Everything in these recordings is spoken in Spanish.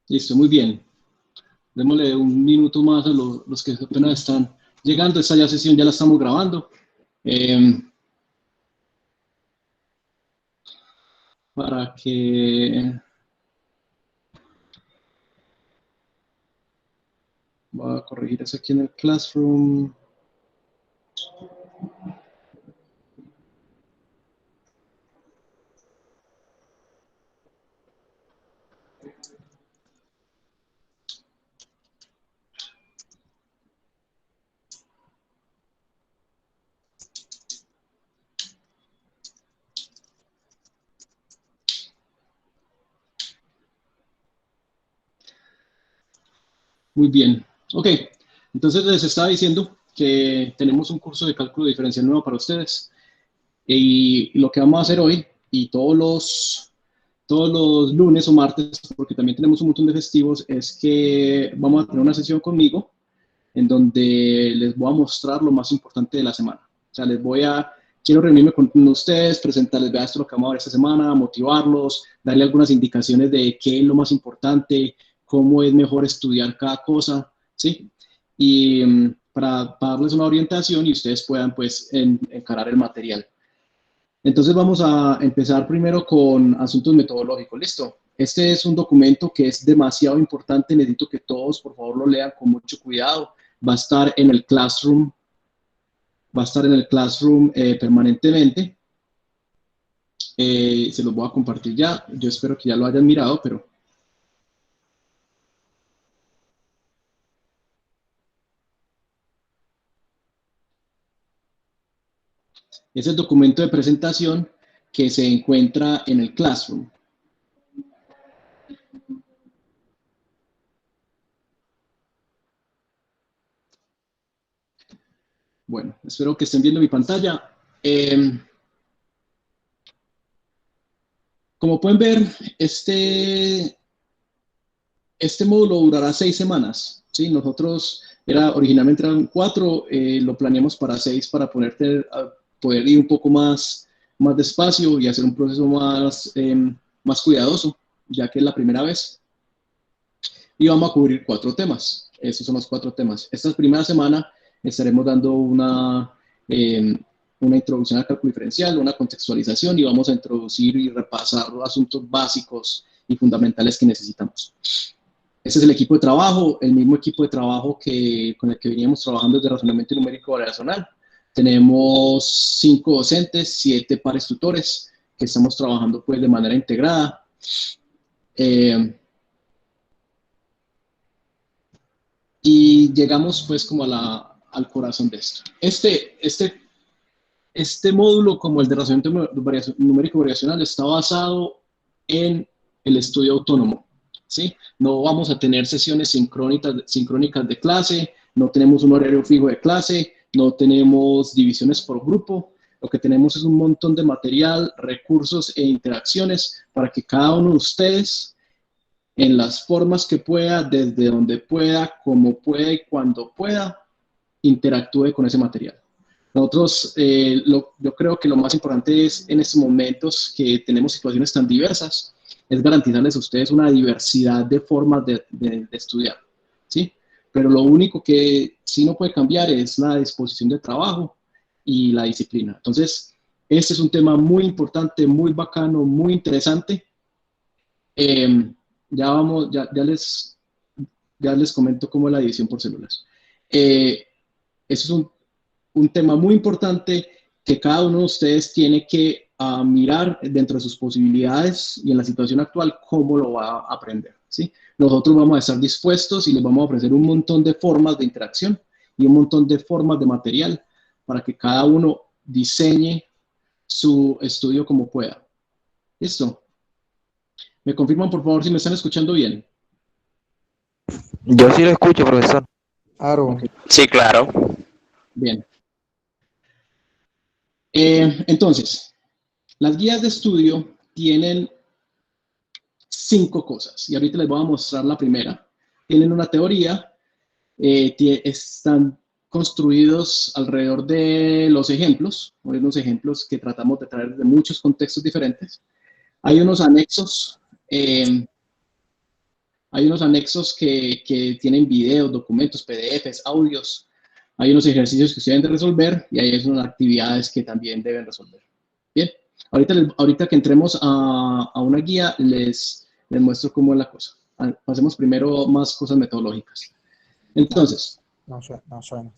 Listo, muy bien. Démosle un minuto más a los que apenas están llegando. Esta ya sesión ya la estamos grabando. Eh, para que... Voy a corregir eso aquí en el Classroom. Muy bien. Ok, entonces les estaba diciendo que tenemos un curso de cálculo diferencial nuevo para ustedes. Y lo que vamos a hacer hoy y todos los lunes o martes, porque también tenemos un montón de festivos, es que vamos a tener una sesión conmigo en donde les voy a mostrar lo más importante de la semana. O sea, quiero reunirme con ustedes, presentarles, vea esto lo que vamos a ver esta semana, motivarlos, darle algunas indicaciones de qué es lo más importante, cómo es mejor estudiar cada cosa, ¿sí? Y para darles una orientación y ustedes puedan, pues, encarar el material. Entonces vamos a empezar primero con asuntos metodológicos. Listo. Este es un documento que es demasiado importante. Necesito que todos, por favor, lo lean con mucho cuidado. Va a estar en el Classroom, permanentemente. Se los voy a compartir ya. Yo espero que ya lo hayan mirado, pero es el documento de presentación que se encuentra en el Classroom. Bueno, espero que estén viendo mi pantalla. Como pueden ver, este módulo durará 6 semanas. ¿Sí? Originalmente eran 4, lo planeamos para 6 para poder ir un poco más despacio y hacer un proceso más cuidadoso, ya que es la primera vez. Y vamos a cubrir 4 temas. Estos son los 4 temas. Esta primera semana estaremos dando una introducción al cálculo diferencial, una contextualización y vamos a introducir y repasar los asuntos básicos y fundamentales que necesitamos. Este es el equipo de trabajo, el mismo equipo de trabajo con el que veníamos trabajando desde razonamiento numérico variacional. Tenemos 5 docentes, 7 pares tutores que estamos trabajando pues de manera integrada. Y llegamos pues como al corazón de esto. Este módulo, como el de razonamiento numérico variacional, está basado en el estudio autónomo. ¿Sí? No vamos a tener sesiones sincrónicas de clase, no tenemos un horario fijo de clase, no tenemos divisiones por grupo. Lo que tenemos es un montón de material, recursos e interacciones para que cada uno de ustedes, en las formas que pueda, desde donde pueda, como pueda y cuando pueda, interactúe con ese material. Yo creo que lo más importante es en estos momentos que tenemos situaciones tan diversas, es garantizarles a ustedes una diversidad de formas de estudiar, ¿sí? Pero lo único que sí no puede cambiar es la disposición de trabajo y la disciplina. Entonces, este es un tema muy importante, muy bacano, muy interesante. Ya les comento cómo es la división por células. Eso es un tema muy importante que cada uno de ustedes tiene que mirar dentro de sus posibilidades y en la situación actual cómo lo va a aprender, ¿sí? Nosotros vamos a estar dispuestos y les vamos a ofrecer un montón de formas de interacción y un montón de formas de material para que cada uno diseñe su estudio como pueda. ¿Listo? ¿Me confirman, por favor, si me están escuchando bien? Yo sí lo escucho, profesor. Ok, Claro. Sí, claro. bien. Entonces, las guías de estudio tienen 5 cosas y ahorita les voy a mostrar la primera. Tienen una teoría, están construidos alrededor de los ejemplos, unos ejemplos que tratamos de traer de muchos contextos diferentes. Hay unos anexos, hay unos anexos que tienen videos, documentos, PDFs, audios. Hay unos ejercicios que ustedes deben de resolver y hay unas actividades que también deben resolver. Bien, ahorita que entremos a una guía, les muestro cómo es la cosa. Pasemos primero más cosas metodológicas. Entonces, No suena.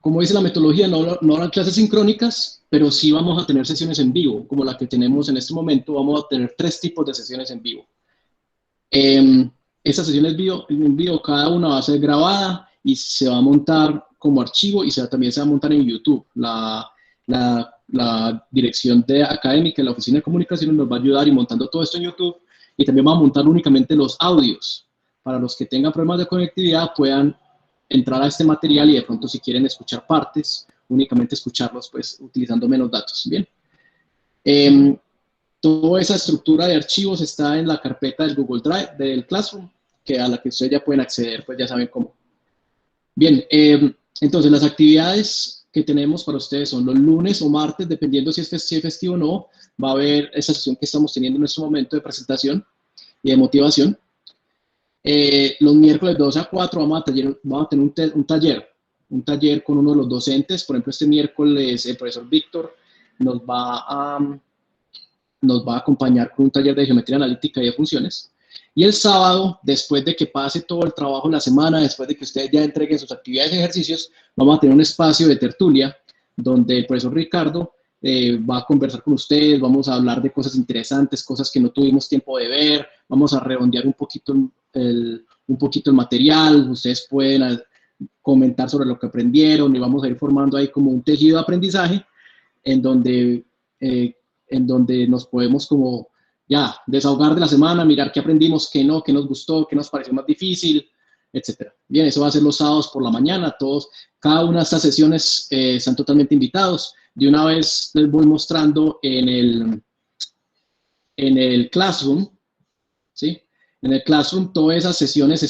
como dice la metodología, no habrán clases sincrónicas, pero sí vamos a tener sesiones en vivo, como la que tenemos en este momento. Vamos a tener 3 tipos de sesiones en vivo. Estas sesiones en vivo, cada una va a ser grabada y se va a montar como archivo y también se va a montar en YouTube. La dirección académica de la Oficina de Comunicaciones nos va a ayudar y montando todo esto en YouTube, y también va a montar únicamente los audios. Para los que tengan problemas de conectividad puedan entrar a este material y de pronto si quieren escuchar partes, únicamente escucharlos pues utilizando menos datos. Bien. Toda esa estructura de archivos está en la carpeta del Google Drive, del Classroom, a la que ustedes ya pueden acceder, pues ya saben cómo. Bien, entonces las actividades que tenemos para ustedes son los lunes o martes, dependiendo si es festivo o no. Va a haber esa sesión que estamos teniendo en este momento de presentación y de motivación. Los miércoles 2 a 4 vamos a tener un taller con uno de los docentes. Por ejemplo, este miércoles el profesor Víctor nos va a acompañar con un taller de geometría analítica y de funciones. Y el sábado, después de que pase todo el trabajo de la semana, después de que ustedes ya entreguen sus actividades y ejercicios, vamos a tener un espacio de tertulia donde el profesor Ricardo va a conversar con ustedes, vamos a hablar de cosas interesantes, cosas que no tuvimos tiempo de ver, vamos a redondear un poquito el material, ustedes pueden comentar sobre lo que aprendieron y vamos a ir formando ahí como un tejido de aprendizaje en donde nos podemos como ya desahogar de la semana, mirar qué aprendimos, qué no, qué nos gustó, qué nos pareció más difícil, etcétera. Bien, eso va a ser los sábados por la mañana. Cada una de estas sesiones están totalmente invitados. De una vez les voy mostrando en el Classroom, ¿sí? En el Classroom todas esas sesiones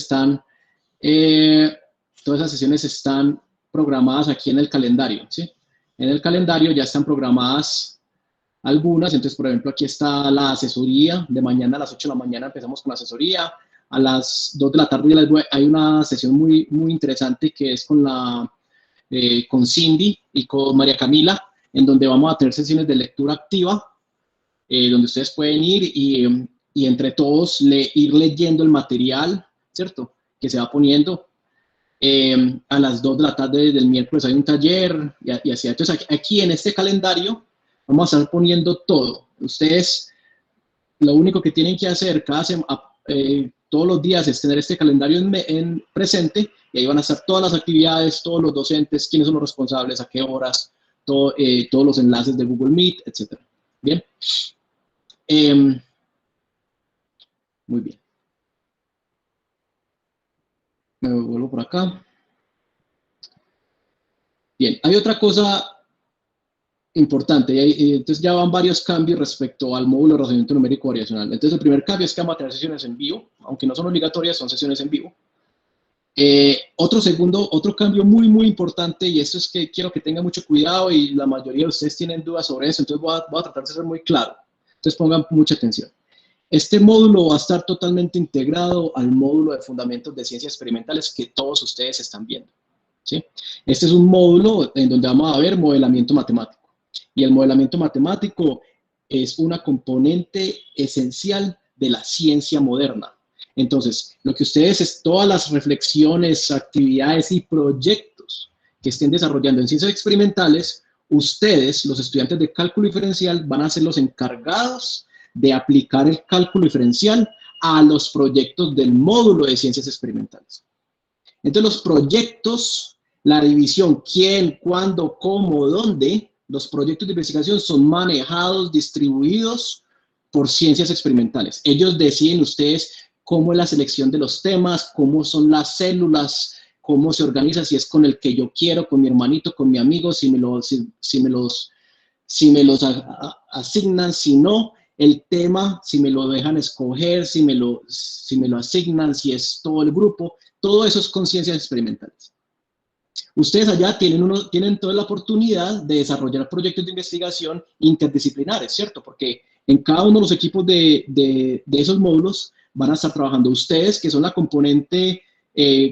están programadas aquí en el calendario, ¿sí? En el calendario ya están programadas algunas. Entonces, por ejemplo, aquí está la asesoría. De mañana a las 8 de la mañana empezamos con la asesoría. A las 2 de la tarde hay una sesión muy, muy interesante que es con Cindy y con María Camila, en donde vamos a tener sesiones de lectura activa, donde ustedes pueden ir y entre todos ir leyendo el material, ¿cierto?, que se va poniendo. A las 2 de la tarde del miércoles hay un taller y así. Entonces, aquí en este calendario vamos a estar poniendo todo. Ustedes lo único que tienen que hacer todos los días es tener este calendario en presente, y ahí van a estar todas las actividades, todos los docentes, quiénes son los responsables, a qué horas, todos los enlaces de Google Meet, etc. Bien. Muy bien. Me vuelvo por acá. Bien, hay otra cosa importante, y entonces ya van varios cambios respecto al módulo de razonamiento numérico variacional. Entonces el primer cambio es que vamos a tener sesiones en vivo, aunque no son obligatorias, son sesiones en vivo. Otro cambio muy, muy importante, y esto es que quiero que tengan mucho cuidado, y la mayoría de ustedes tienen dudas sobre eso, entonces voy a tratar de ser muy claro. Entonces pongan mucha atención. Este módulo va a estar totalmente integrado al módulo de fundamentos de ciencias experimentales que todos ustedes están viendo, ¿sí? Este es un módulo en donde vamos a ver modelamiento matemático. Y el modelamiento matemático es una componente esencial de la ciencia moderna. Entonces, lo que todas las reflexiones, actividades y proyectos que estén desarrollando en ciencias experimentales, ustedes, los estudiantes de cálculo diferencial, van a ser los encargados de aplicar el cálculo diferencial a los proyectos del módulo de ciencias experimentales. Entonces, los proyectos, la división, quién, cuándo, cómo, dónde, los proyectos de investigación son manejados, distribuidos por ciencias experimentales. Ellos deciden ustedes cómo es la selección de los temas, cómo son las células, cómo se organiza, si es con el que yo quiero, con mi hermanito, con mi amigo, si me los asignan, si no, el tema, si me lo dejan escoger, si me lo asignan, si es todo el grupo. Todo eso es con ciencias experimentales. Ustedes allá tienen toda la oportunidad de desarrollar proyectos de investigación interdisciplinares, ¿cierto? Porque En cada uno de los equipos de esos módulos van a estar trabajando ustedes, que son la componente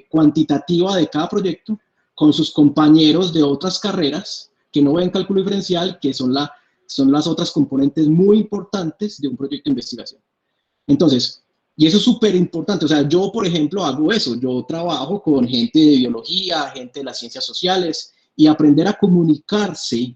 cuantitativa de cada proyecto, con sus compañeros de otras carreras que no ven cálculo diferencial, que son las otras componentes muy importantes de un proyecto de investigación. Entonces, y eso es súper importante, o sea, yo, por ejemplo, hago eso, yo trabajo con gente de biología, gente de las ciencias sociales, y aprender a comunicarse,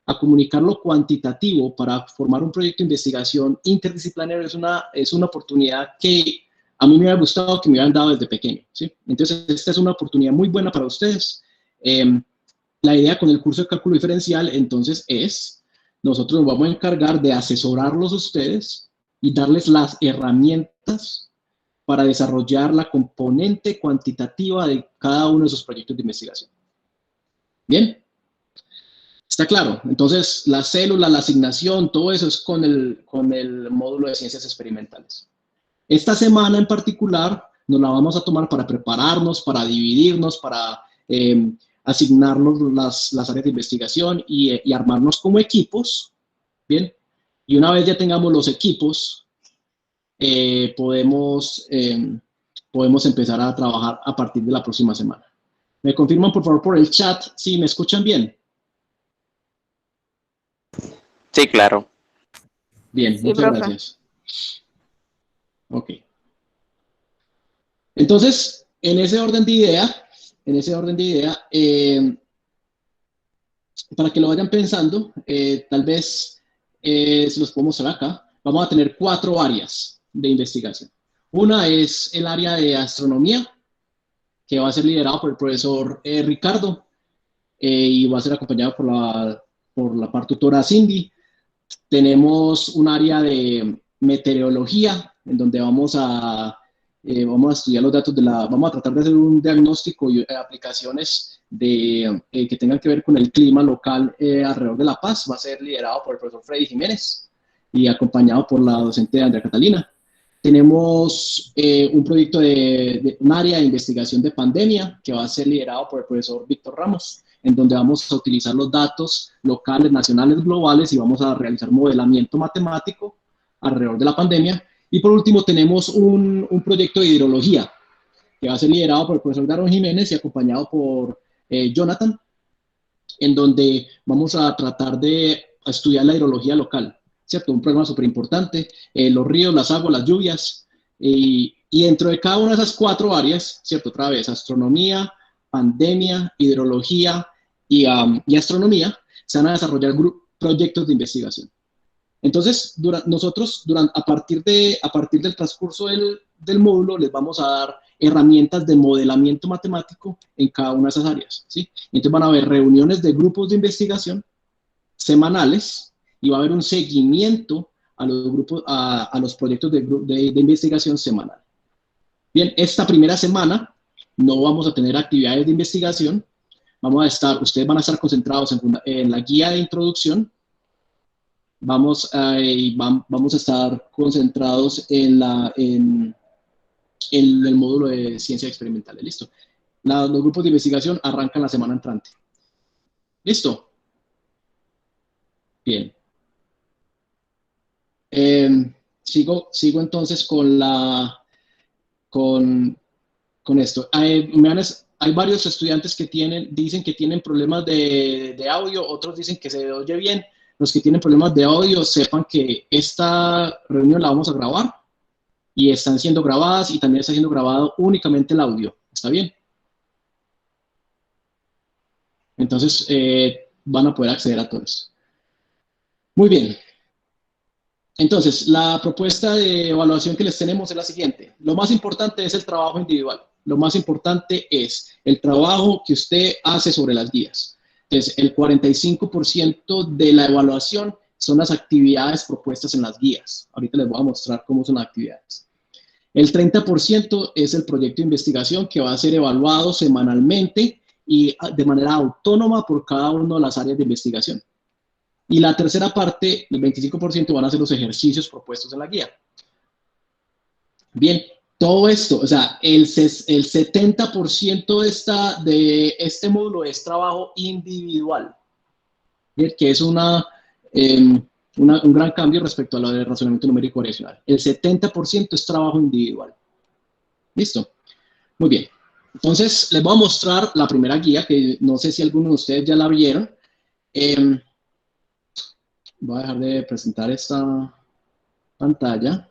a comunicar lo cuantitativo para formar un proyecto de investigación interdisciplinario es una oportunidad que a mí me hubiera gustado que me hubieran dado desde pequeño, ¿sí? Entonces, esta es una oportunidad muy buena para ustedes. La idea con el curso de cálculo diferencial, entonces, es, nosotros nos vamos a encargar de asesorarlos a ustedes y darles las herramientas para desarrollar la componente cuantitativa de cada uno de sus proyectos de investigación. ¿Bien? ¿Está claro? Entonces, la célula, la asignación, todo eso es con el módulo de ciencias experimentales. Esta semana en particular nos la vamos a tomar para prepararnos, para dividirnos, para asignarnos las áreas de investigación y armarnos como equipos, ¿bien? Y una vez ya tengamos los equipos, podemos empezar a trabajar a partir de la próxima semana. ¿Me confirman, por favor, por el chat si me escuchan bien? Sí, claro. Bien, Sí, muchas profe. gracias. Ok. Entonces, en ese orden de idea, para que lo vayan pensando, tal vez se los puedo mostrar acá. Vamos a tener 4 áreas de investigación. Una es el área de astronomía, que va a ser liderado por el profesor Ricardo, y va a ser acompañado por la par tutora Cindy. Tenemos un área de meteorología, en donde vamos a estudiar los datos vamos a tratar de hacer un diagnóstico y aplicaciones que tengan que ver con el clima local alrededor de La Paz. Va a ser liderado por el profesor Freddy Jiménez y acompañado por la docente Andrea Catalina. Tenemos un proyecto un área de investigación de pandemia que va a ser liderado por el profesor Víctor Ramos, en donde vamos a utilizar los datos locales, nacionales, globales y vamos a realizar modelamiento matemático alrededor de la pandemia. Y por último tenemos un proyecto de hidrología que va a ser liderado por el profesor Daron Jiménez y acompañado por Jonathan, en donde vamos a tratar de estudiar la hidrología local, ¿cierto? Un problema súper importante, los ríos, las aguas, las lluvias, y dentro de cada una de esas 4 áreas, ¿cierto? Otra vez, astronomía, pandemia, hidrología y astronomía, se van a desarrollar proyectos de investigación. Entonces, a partir del transcurso del módulo, les vamos a dar herramientas de modelamiento matemático en cada una de esas áreas, ¿sí? Entonces van a haber reuniones de grupos de investigación semanales y va a haber un seguimiento a los proyectos de investigación semanal. Bien, esta primera semana no vamos a tener actividades de investigación. Ustedes van a estar concentrados en la guía de introducción. Vamos a estar concentrados en el módulo de ciencias experimentales. Listo. Los grupos de investigación arrancan la semana entrante. ¿Listo? Bien. Sigo entonces con esto. Hay varios estudiantes que dicen que tienen problemas de audio, otros dicen que se oye bien. Los que tienen problemas de audio, sepan que esta reunión la vamos a grabar y están siendo grabadas y también está siendo grabado únicamente el audio. ¿Está bien? Entonces, van a poder acceder a todo esto. Muy bien. Entonces, la propuesta de evaluación que les tenemos es la siguiente. Lo más importante es el trabajo individual. Lo más importante es el trabajo que usted hace sobre las guías. Entonces, el 45% de la evaluación son las actividades propuestas en las guías. Ahorita les voy a mostrar cómo son las actividades. El 30% es el proyecto de investigación que va a ser evaluado semanalmente y de manera autónoma por cada una de las áreas de investigación. Y la tercera parte, el 25%, van a ser los ejercicios propuestos en la guía. Bien, todo esto, o sea, el 70% de este módulo es trabajo individual, ¿bien? Que es un gran cambio respecto a lo del razonamiento numérico variacional. El 70% es trabajo individual. ¿Listo? Muy bien. Entonces, les voy a mostrar la primera guía, que no sé si algunos de ustedes ya la vieron. Voy a dejar de presentar esta pantalla.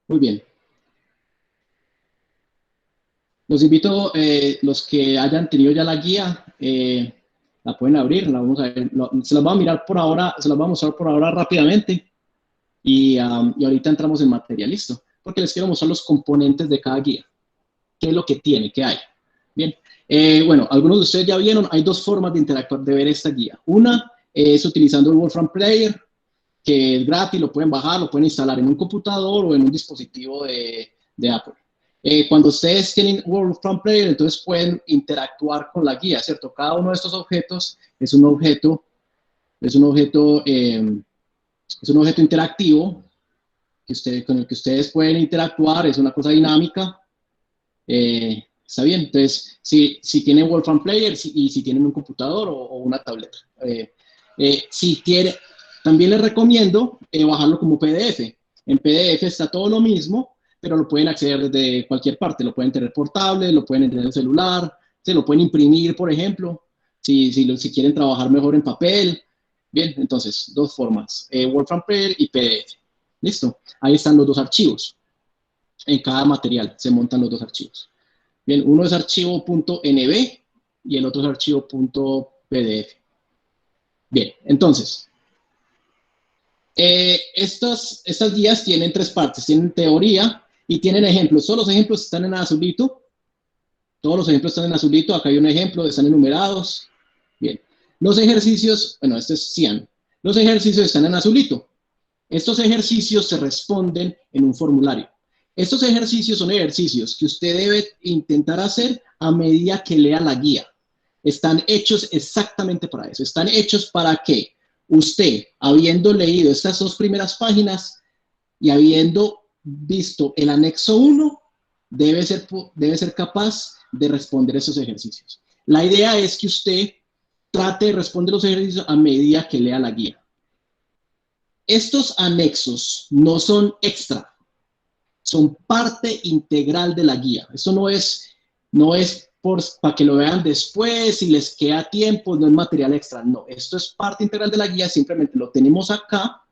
Muy bien. Los invito, los que hayan tenido ya la guía, la pueden abrir, la vamos a ver, se las voy a mirar por ahora, se las voy a mostrar por ahora rápidamente y ahorita entramos en materia, listo, porque les quiero mostrar los componentes de cada guía, qué es lo que tiene, qué hay. Bien, bueno, algunos de ustedes ya vieron, hay dos formas de interactuar, de ver esta guía. Una es utilizando el Wolfram Player, que es gratis, lo pueden bajar, lo pueden instalar en un computador o en un dispositivo de Apple. Cuando ustedes tienen Wolfram Player, entonces pueden interactuar con la guía, ¿cierto? Cada uno de estos objetos es un objeto, es un objeto, es un objeto interactivo con el que ustedes pueden interactuar, es una cosa dinámica. Está bien, entonces, si tienen Wolfram Player y si tienen un computador o una tableta. Si tiene, también les recomiendo bajarlo como PDF. En PDF está todo lo mismo, pero lo pueden acceder desde cualquier parte. Lo pueden tener portable, lo pueden tener en el celular, se lo pueden imprimir, por ejemplo, si quieren trabajar mejor en papel. Bien, entonces, dos formas, Wolfram Player y PDF. Listo, ahí están los dos archivos. En cada material se montan los dos archivos. Bien, uno es archivo.nb y el otro es archivo.pdf. Bien, entonces, estas guías tienen tres partes, tienen teoría y tienen ejemplos. Todos los ejemplos están en azulito. Todos los ejemplos están en azulito. Acá hay un ejemplo, están enumerados. Bien, los ejercicios, bueno, este es cian. Los ejercicios están en azulito. Estos ejercicios se responden en un formulario. Estos ejercicios son ejercicios que usted debe intentar hacer a medida que lea la guía. Están hechos exactamente para eso. Están hechos para que usted, habiendo leído estas dos primeras páginas y habiendo visto el anexo 1, debe ser capaz de responder esos ejercicios. La idea es que usted trate de responder los ejercicios a medida que lea la guía. Estos anexos no son extra, son parte integral de la guía. Esto no es para que lo vean después, si les queda tiempo, no es material extra. No, esto es parte integral de la guía, simplemente lo tenemos acá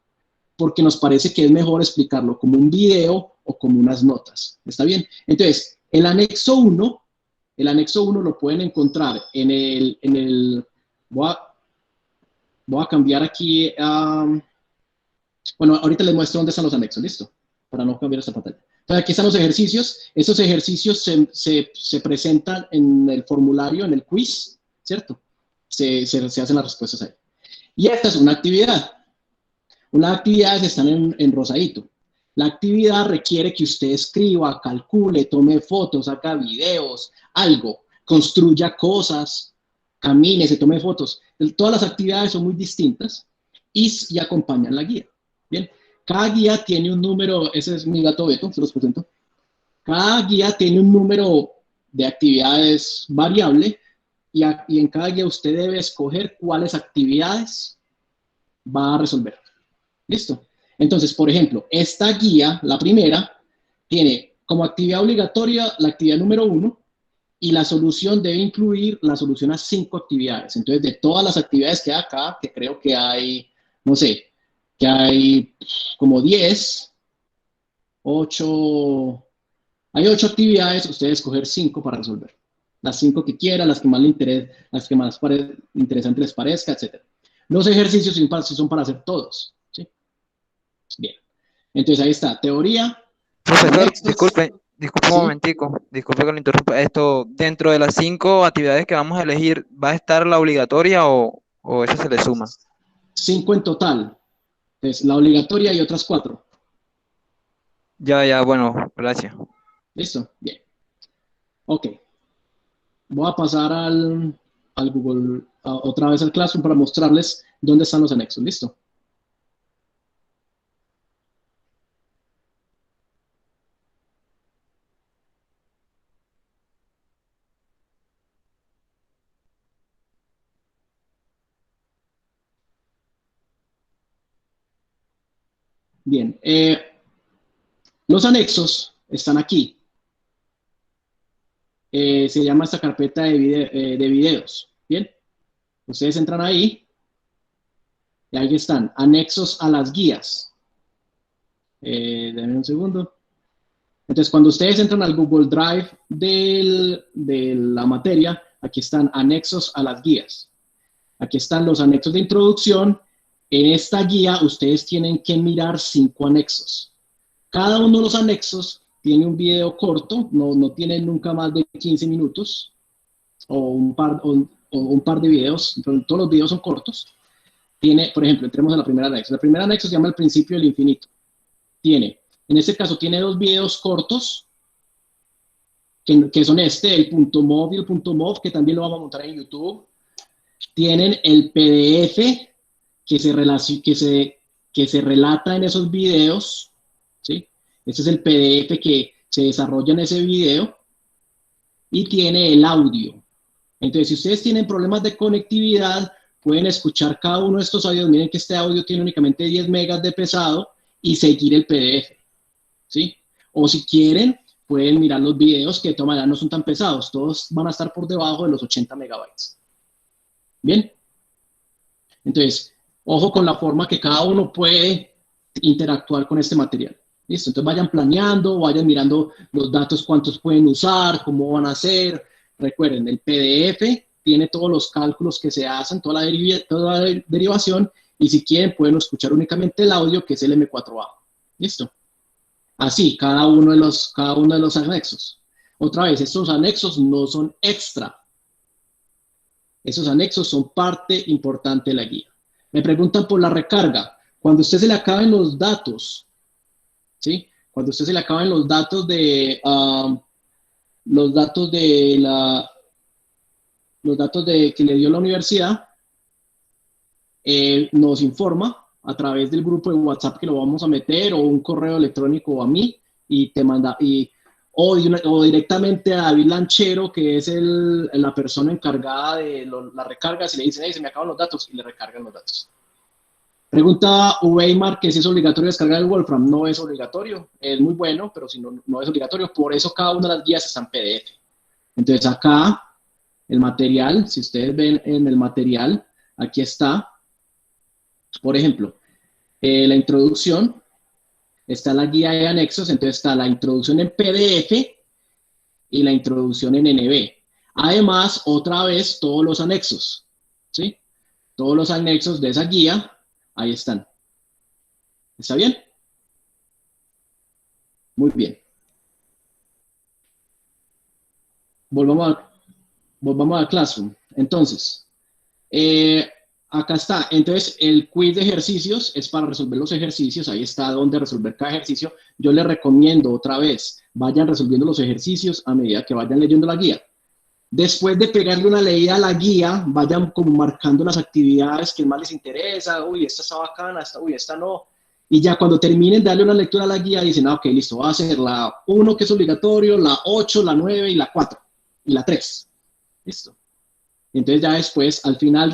porque nos parece que es mejor explicarlo como un video o como unas notas. ¿Está bien? Entonces, el anexo 1 lo pueden encontrar voy a cambiar aquí bueno, ahorita les muestro dónde están los anexos, ¿listo? Para no cambiar esta pantalla. Entonces, aquí están los ejercicios. Estos ejercicios se presentan en el formulario, en el quiz, ¿cierto? Se hacen las respuestas ahí. Y esta es una actividad. Unas actividades están en rosadito. La actividad requiere que usted escriba, calcule, tome fotos, haga videos, algo, construya cosas, camine, se tome fotos. Todas las actividades son muy distintas y acompañan la guía. Bien, cada guía tiene un número, ese es mi gato Beto, se los presento. Cada guía tiene un número de actividades variable y en cada guía usted debe escoger cuáles actividades va a resolver. ¿Listo? Entonces, por ejemplo, esta guía, la primera, tiene como actividad obligatoria la actividad número 1 y la solución debe incluir la solución a 5 actividades. Entonces, de todas las actividades que hay acá, que creo que hay, no sé, que hay como 10, 8, hay 8 actividades, usted debe escoger 5 para resolver. Las 5 que quiera, las que más le interesen, las que más interesantes les parezca, etc. Los ejercicios son para hacer todos. ¿Sí? Bien. Entonces ahí está, teoría, Profesor, anexos, disculpe un ¿sí? momentico, disculpe que lo interrumpa. Esto, dentro de las 5 actividades que vamos a elegir, ¿va a estar la obligatoria o eso se le suma? 5 en total. Entonces, la obligatoria y otras 4. Ya, bueno, gracias. ¿Listo? Bien. Ok. Voy a pasar al Google, otra vez al Classroom para mostrarles dónde están los anexos. ¿Listo? Bien. Los anexos están aquí. Se llama esta carpeta de videos. Bien. Ustedes entran ahí y ahí están, anexos a las guías. Denme un segundo. Entonces, cuando ustedes entran al Google Drive de la materia, aquí están anexos a las guías. Aquí están los anexos de introducción. En esta guía, ustedes tienen que mirar 5 anexos. Cada uno de los anexos tiene un video corto, no tiene nunca más de 15 minutos, o un par de videos, pero todos los videos son cortos. Tiene, por ejemplo, entremos a la primera anexo. La primera anexo se llama El principio del infinito. En este caso, tiene 2 videos cortos, que son el .mov y el .mov, que también lo vamos a montar en YouTube. Tienen el PDF que se relata en esos videos, ¿sí? Ese es el PDF que se desarrolla en ese video. Y tiene el audio. Entonces, si ustedes tienen problemas de conectividad, pueden escuchar cada uno de estos audios. Miren que este audio tiene únicamente 10 megas de pesado y seguir el PDF, ¿sí? O si quieren, pueden mirar los videos que de todas maneras no son tan pesados. Todos van a estar por debajo de los 80 megabytes. Bien. Entonces, ojo con la forma que cada uno puede interactuar con este material. ¿Listo? Entonces vayan planeando, vayan mirando los datos, cuántos pueden usar, cómo van a hacer. Recuerden, el PDF tiene todos los cálculos que se hacen, toda la derivación, y si quieren pueden escuchar únicamente el audio, que es el M4A. ¿Listo? Así, cada uno de los anexos. Otra vez, estos anexos no son extra. Esos anexos son parte importante de la guía. Me preguntan por la recarga. Cuando a usted se le acaben los datos, ¿sí? Cuando a usted se le acaben los datos que le dio la universidad, nos informa a través del grupo de WhatsApp que lo vamos a meter, o un correo electrónico a mí, y te manda, o directamente a David Lanchero, que es la persona encargada de las recargas, y le dicen, hey, se me acaban los datos, y le recargan los datos. Pregunta Weimar que si es obligatorio descargar el Wolfram. No es obligatorio, es muy bueno, pero si no es obligatorio. Por eso cada una de las guías está en PDF. Entonces acá, el material, si ustedes ven en el material, aquí está, por ejemplo, la introducción, está la guía de anexos, entonces está la introducción en PDF y la introducción en NB. Además, otra vez, todos los anexos, ¿sí? Todos los anexos de esa guía, ahí están. ¿Está bien? Muy bien. Volvamos a Classroom. Entonces, acá está. Entonces, el quiz de ejercicios es para resolver los ejercicios. Ahí está donde resolver cada ejercicio. Yo les recomiendo otra vez, vayan resolviendo los ejercicios a medida que vayan leyendo la guía. Después de pegarle una leída a la guía, vayan como marcando las actividades que más les interesa. Uy, esta está bacana, esta no. Y ya cuando terminen de darle una lectura a la guía, dicen, ok, listo, voy a hacer la 1, que es obligatorio, la 8, la 9 y la 4. Y la 3. Listo. Entonces ya después, al final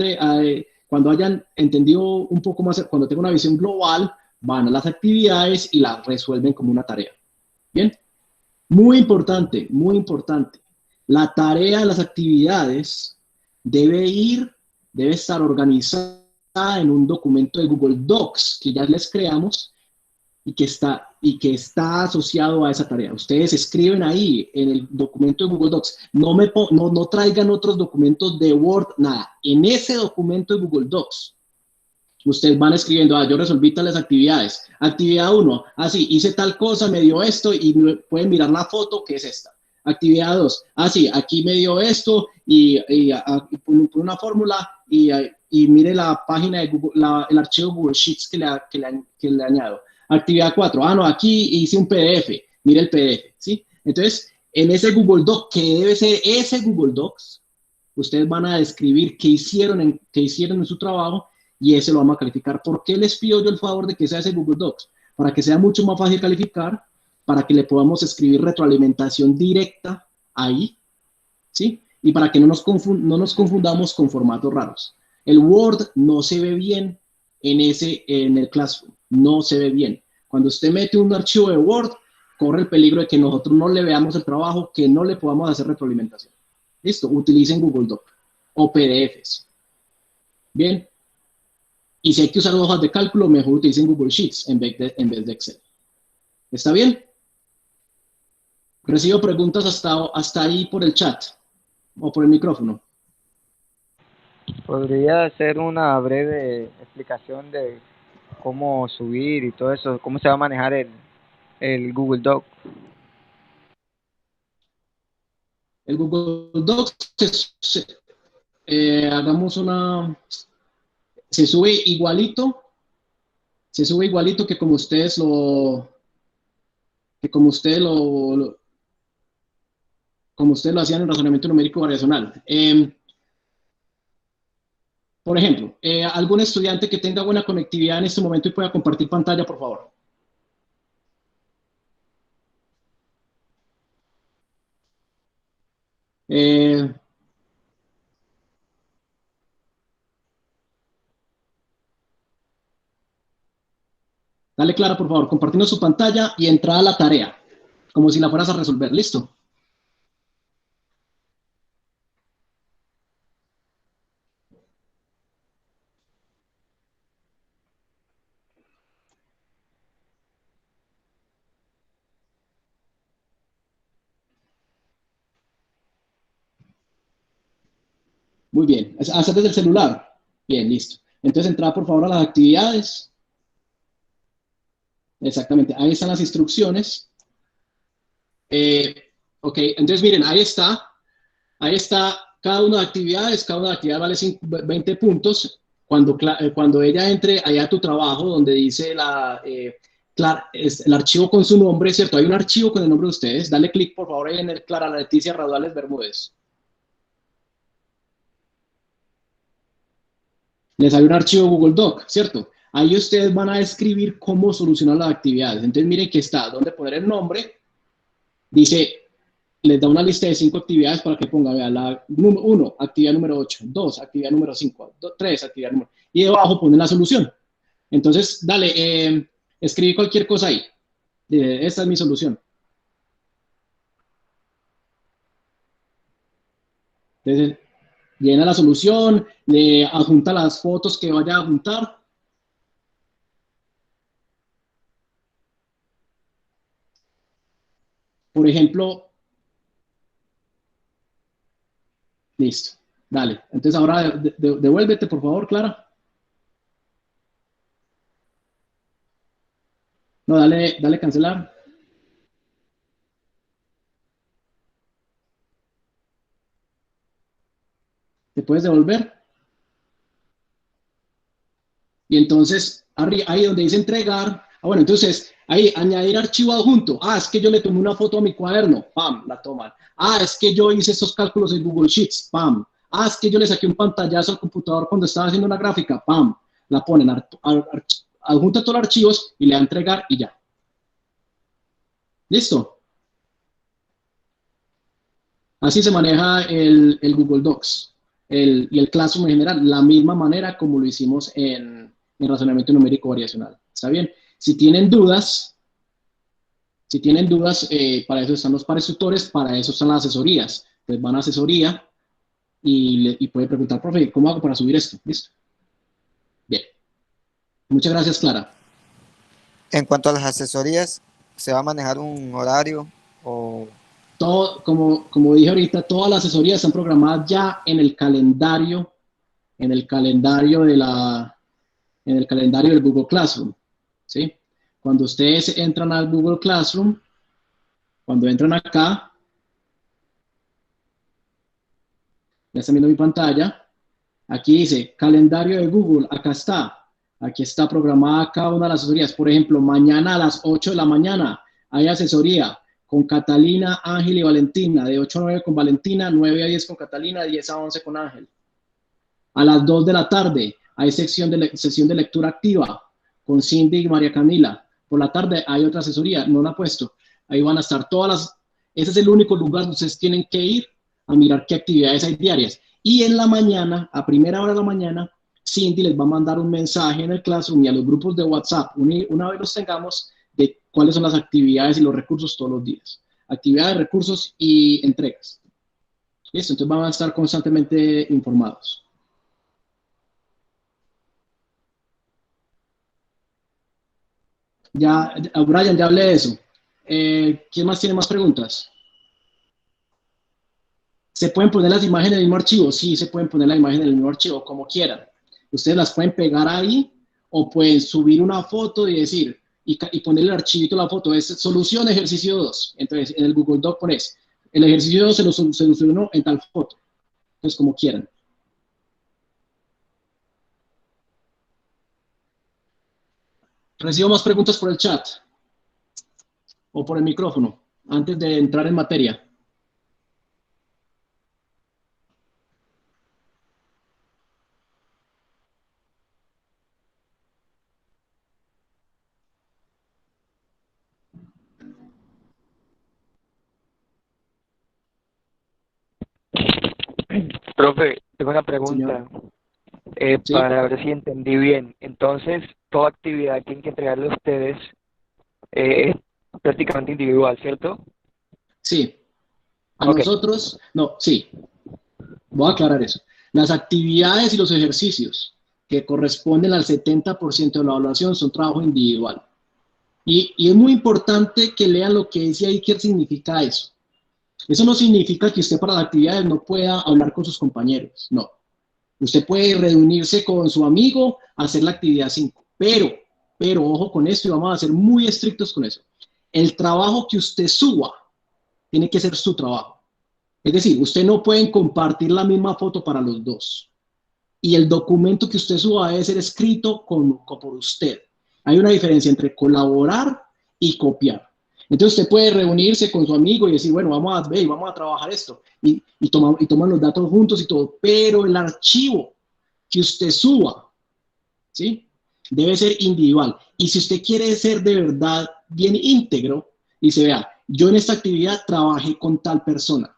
cuando hayan entendido un poco más, cuando tengan una visión global, van a las actividades y las resuelven como una tarea. ¿Bien? Muy importante, muy importante. La tarea de las actividades debe estar organizada en un documento de Google Docs que ya les creamos y que está asociado a esa tarea. Ustedes escriben ahí en el documento de Google Docs. No traigan otros documentos de Word, nada. En ese documento de Google Docs, ustedes van escribiendo, yo resolví tales actividades. Actividad 1, sí, hice tal cosa, me dio esto, y pueden mirar la foto, que es esta. Actividad 2, sí, aquí me dio esto, y por una fórmula, y mire la página de Google, el archivo Google Sheets que le añado. Actividad 4. Ah, no, aquí hice un PDF. Mire el PDF, ¿sí? Entonces, en ese Google Doc, que debe ser ese Google Docs, ustedes van a describir qué hicieron en su trabajo y ese lo vamos a calificar. ¿Por qué les pido yo el favor de que sea ese Google Docs? Para que sea mucho más fácil calificar, para que le podamos escribir retroalimentación directa ahí, ¿sí? Y para que no nos confundamos con formatos raros. El Word no se ve bien en el Classroom, no se ve bien. Cuando usted mete un archivo de Word, corre el peligro de que nosotros no le veamos el trabajo, que no le podamos hacer retroalimentación. Listo, utilicen Google Doc o PDFs. Bien. Y si hay que usar hojas de cálculo, mejor utilicen Google Sheets en vez de Excel. ¿Está bien? Recibo preguntas hasta ahí por el chat o por el micrófono. ¿Podría hacer una breve explicación de cómo subir y todo eso? ¿Cómo se va a manejar el Google Doc? El Google Docs, hagamos se sube igualito que como ustedes como ustedes lo hacían en razonamiento numérico variacional. Por ejemplo, algún estudiante que tenga buena conectividad en este momento y pueda compartir pantalla, por favor. Dale, Clara, por favor, compartiendo su pantalla y entra a la tarea, como si la fueras a resolver. ¿Listo? Muy bien. ¿Hacer desde el celular? Bien, listo. Entonces, entra por favor a las actividades. Exactamente, ahí están las instrucciones. Ok, entonces miren, ahí está cada una de actividades, cada una de actividades vale 20 puntos. Cuando ella entre allá a tu trabajo, donde dice el archivo con su nombre, ¿cierto? Hay un archivo con el nombre de ustedes. Dale clic, por favor, ahí en el Clara Leticia Raudales Bermúdez. Les hay un archivo Google Doc, ¿cierto? Ahí ustedes van a escribir cómo solucionar las actividades. Entonces miren que está, donde poner el nombre, dice, les da una lista de 5 actividades para que ponga, vea, 1, actividad número 8, 2, actividad número 5, 3, actividad número... Y debajo ponen la solución. Entonces, dale, escribí cualquier cosa ahí. Esta es mi solución. Entonces, llena la solución, le adjunta las fotos que vaya a juntar. Por ejemplo, listo, dale. Entonces ahora devuélvete, por favor, Clara. No, dale cancelar. ¿Te puedes devolver? Y entonces, ahí donde dice entregar, bueno, entonces, ahí, añadir archivo adjunto. Ah, es que yo le tomé una foto a mi cuaderno, pam, la toman. Ah, es que yo hice estos cálculos en Google Sheets, pam. Ah, es que yo le saqué un pantallazo al computador cuando estaba haciendo una gráfica, pam. La ponen, adjunta todos los archivos y le da a entregar y ya. ¿Listo? Así se maneja el Google Docs y el Classroom en general, la misma manera como lo hicimos en razonamiento numérico variacional. ¿Está bien? Si tienen dudas, para eso están los pares tutores, para eso están las asesorías. Entonces van a asesoría y puede preguntar, profe, ¿cómo hago para subir esto? ¿Listo? Bien. Muchas gracias, Clara. En cuanto a las asesorías, ¿se va a manejar un horario o...? Todo, como dije ahorita, todas las asesorías están programadas ya en el calendario del Google Classroom, ¿sí? Cuando ustedes entran al Google Classroom, cuando entran acá, ya están viendo mi pantalla, aquí dice calendario de Google, acá está. Aquí está programada cada una de las asesorías. Por ejemplo, mañana a las 8 de la mañana hay asesoría con Catalina, Ángel y Valentina, de 8 a 9 con Valentina, 9 a 10 con Catalina, 10 a 11 con Ángel. A las 2 de la tarde hay sesión de lectura activa con Cindy y María Camila. Por la tarde hay otra asesoría, no la he puesto. Ahí van a estar todas las... Ese es el único lugar donde ustedes tienen que ir a mirar qué actividades hay diarias. Y en la mañana, a primera hora de la mañana, Cindy les va a mandar un mensaje en el Classroom y a los grupos de WhatsApp, una vez los tengamos, de cuáles son las actividades y los recursos todos los días. Actividades, recursos y entregas. ¿Listo? Entonces van a estar constantemente informados. Ya, Brian, ya hablé de eso. ¿Quién más tiene más preguntas? ¿Se pueden poner las imágenes en el mismo archivo? Sí, se pueden poner las imágenes en el mismo archivo, como quieran. Ustedes las pueden pegar ahí o pueden subir una foto y decir, y poner el archivito de la foto, es solución ejercicio 2. Entonces, en el Google Doc pones, el ejercicio 2 se lo solucionó en tal foto. Entonces, como quieran. Recibo más preguntas por el chat o por el micrófono antes de entrar en materia. Profe, tengo una Señor. pregunta ¿Sí? para ver si entendí bien. Entonces, toda actividad que tienen que entregarle a ustedes es prácticamente individual, ¿cierto? Sí. A Ok. nosotros, no, sí. Voy a aclarar eso. Las actividades y los ejercicios que corresponden al 70% de la evaluación son trabajo individual. Y es muy importante que lean lo que dice ahí, qué significa eso. Eso no significa que usted para las actividades no pueda hablar con sus compañeros, no. Usted puede reunirse con su amigo, hacer la actividad 5, pero ojo con esto y vamos a ser muy estrictos con eso. El trabajo que usted suba tiene que ser su trabajo. Es decir, usted no pueden compartir la misma foto para los dos. Y el documento que usted suba debe ser escrito por usted. Hay una diferencia entre colaborar y copiar. Entonces usted puede reunirse con su amigo y decir, bueno, vamos a trabajar esto. Y toman los datos juntos y todo. Pero el archivo que usted suba, ¿sí? Debe ser individual. Y si usted quiere ser de verdad bien íntegro, dice, vea, yo en esta actividad trabajé con tal persona,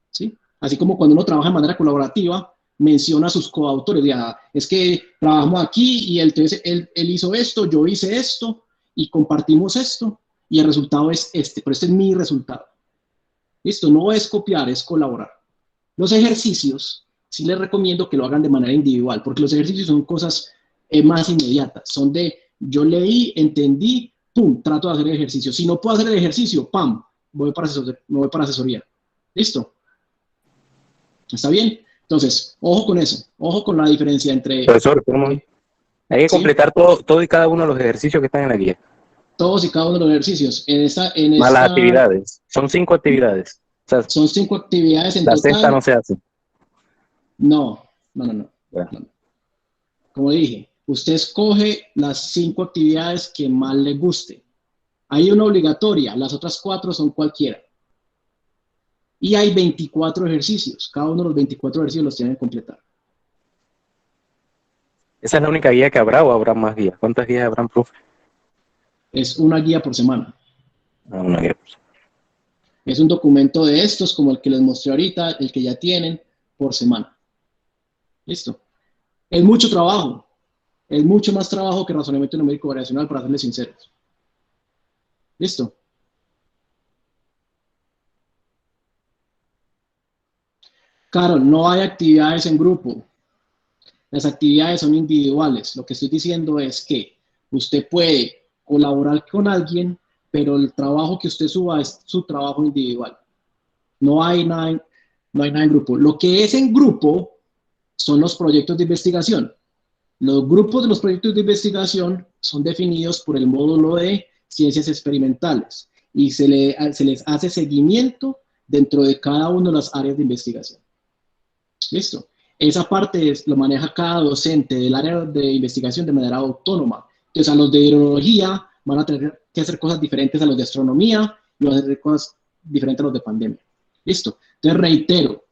¿sí? Así como cuando uno trabaja de manera colaborativa, menciona a sus coautores, ya, es que trabajamos aquí y entonces él hizo esto, yo hice esto y compartimos esto y el resultado es este, pero este es mi resultado. Listo, no es copiar, es colaborar. Los ejercicios, sí les recomiendo que lo hagan de manera individual, porque los ejercicios son cosas más inmediatas, son de yo leí, entendí, pum, trato de hacer el ejercicio. Si no puedo hacer el ejercicio, pam, me voy para asesoría. ¿Listo? ¿Está bien? Entonces, ojo con eso, ojo con la diferencia entre... Profesor, ¿cómo? Hay que ¿sí? completar todo y cada uno de los ejercicios que están en la guía. Todos y cada uno de los ejercicios. Más las actividades. Son 5 actividades. O sea, son 5 actividades en la sexta total. no se hace. No. Bueno. No. Como dije, usted escoge las 5 actividades que más le guste. Hay una obligatoria, las otras 4 son cualquiera. Y hay 24 ejercicios. Cada uno de los 24 ejercicios los tienen que completar. ¿Esa es la única guía que habrá o habrá más guías? ¿Cuántas guías habrán, profe? Es una guía por semana. Una guía por semana. Es un documento de estos, como el que les mostré ahorita, el que ya tienen, por semana. ¿Listo? Es mucho trabajo. Es mucho más trabajo que razonamiento numérico variacional, para serles sinceros. ¿Listo? Carol, no hay actividades en grupo. Las actividades son individuales. Lo que estoy diciendo es que usted puede colaborar con alguien, pero el trabajo que usted suba es su trabajo individual. No hay nada en grupo. Lo que es en grupo son los proyectos de investigación. Los grupos de los proyectos de investigación son definidos por el módulo de ciencias experimentales y se les hace seguimiento dentro de cada una de las áreas de investigación. ¿Listo? esa parte lo maneja cada docente del área de investigación de manera autónoma. Entonces, a los de hidrología van a tener que hacer cosas diferentes a los de astronomía y van a hacer cosas diferentes a los de pandemia. Listo. Entonces, reitero,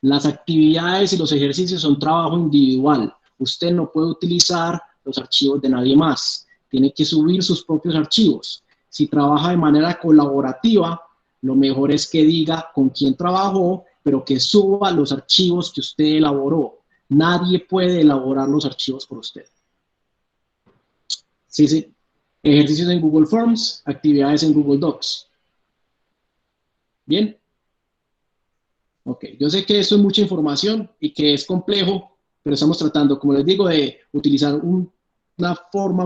las actividades y los ejercicios son trabajo individual. Usted no puede utilizar los archivos de nadie más. Tiene que subir sus propios archivos. Si trabaja de manera colaborativa, lo mejor es que diga con quién trabajó, pero que suba los archivos que usted elaboró. Nadie puede elaborar los archivos por usted. Sí, sí. Ejercicios en Google Forms, actividades en Google Docs. ¿Bien? Ok, yo sé que esto es mucha información y que es complejo, pero estamos tratando, como les digo, de utilizar una forma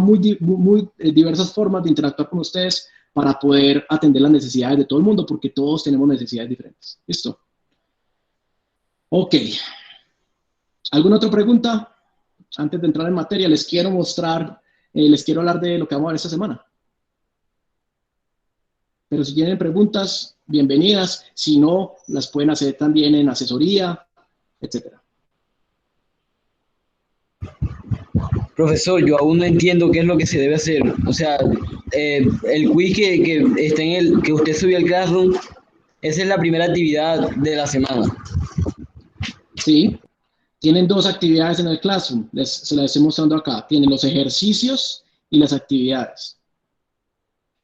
diversas formas de interactuar con ustedes para poder atender las necesidades de todo el mundo, porque todos tenemos necesidades diferentes. ¿Listo? Ok. ¿Alguna otra pregunta? Antes de entrar en materia, les quiero mostrar, les quiero hablar de lo que vamos a ver esta semana. Pero si tienen preguntas, bienvenidas. Si no, las pueden hacer también en asesoría, etcétera. Profesor, yo aún no entiendo qué es lo que se debe hacer. O sea, el quiz que está que usted subió al Classroom, esa es la primera actividad de la semana. Sí, tienen dos actividades en el Classroom. Se las estoy mostrando acá. Tienen los ejercicios y las actividades.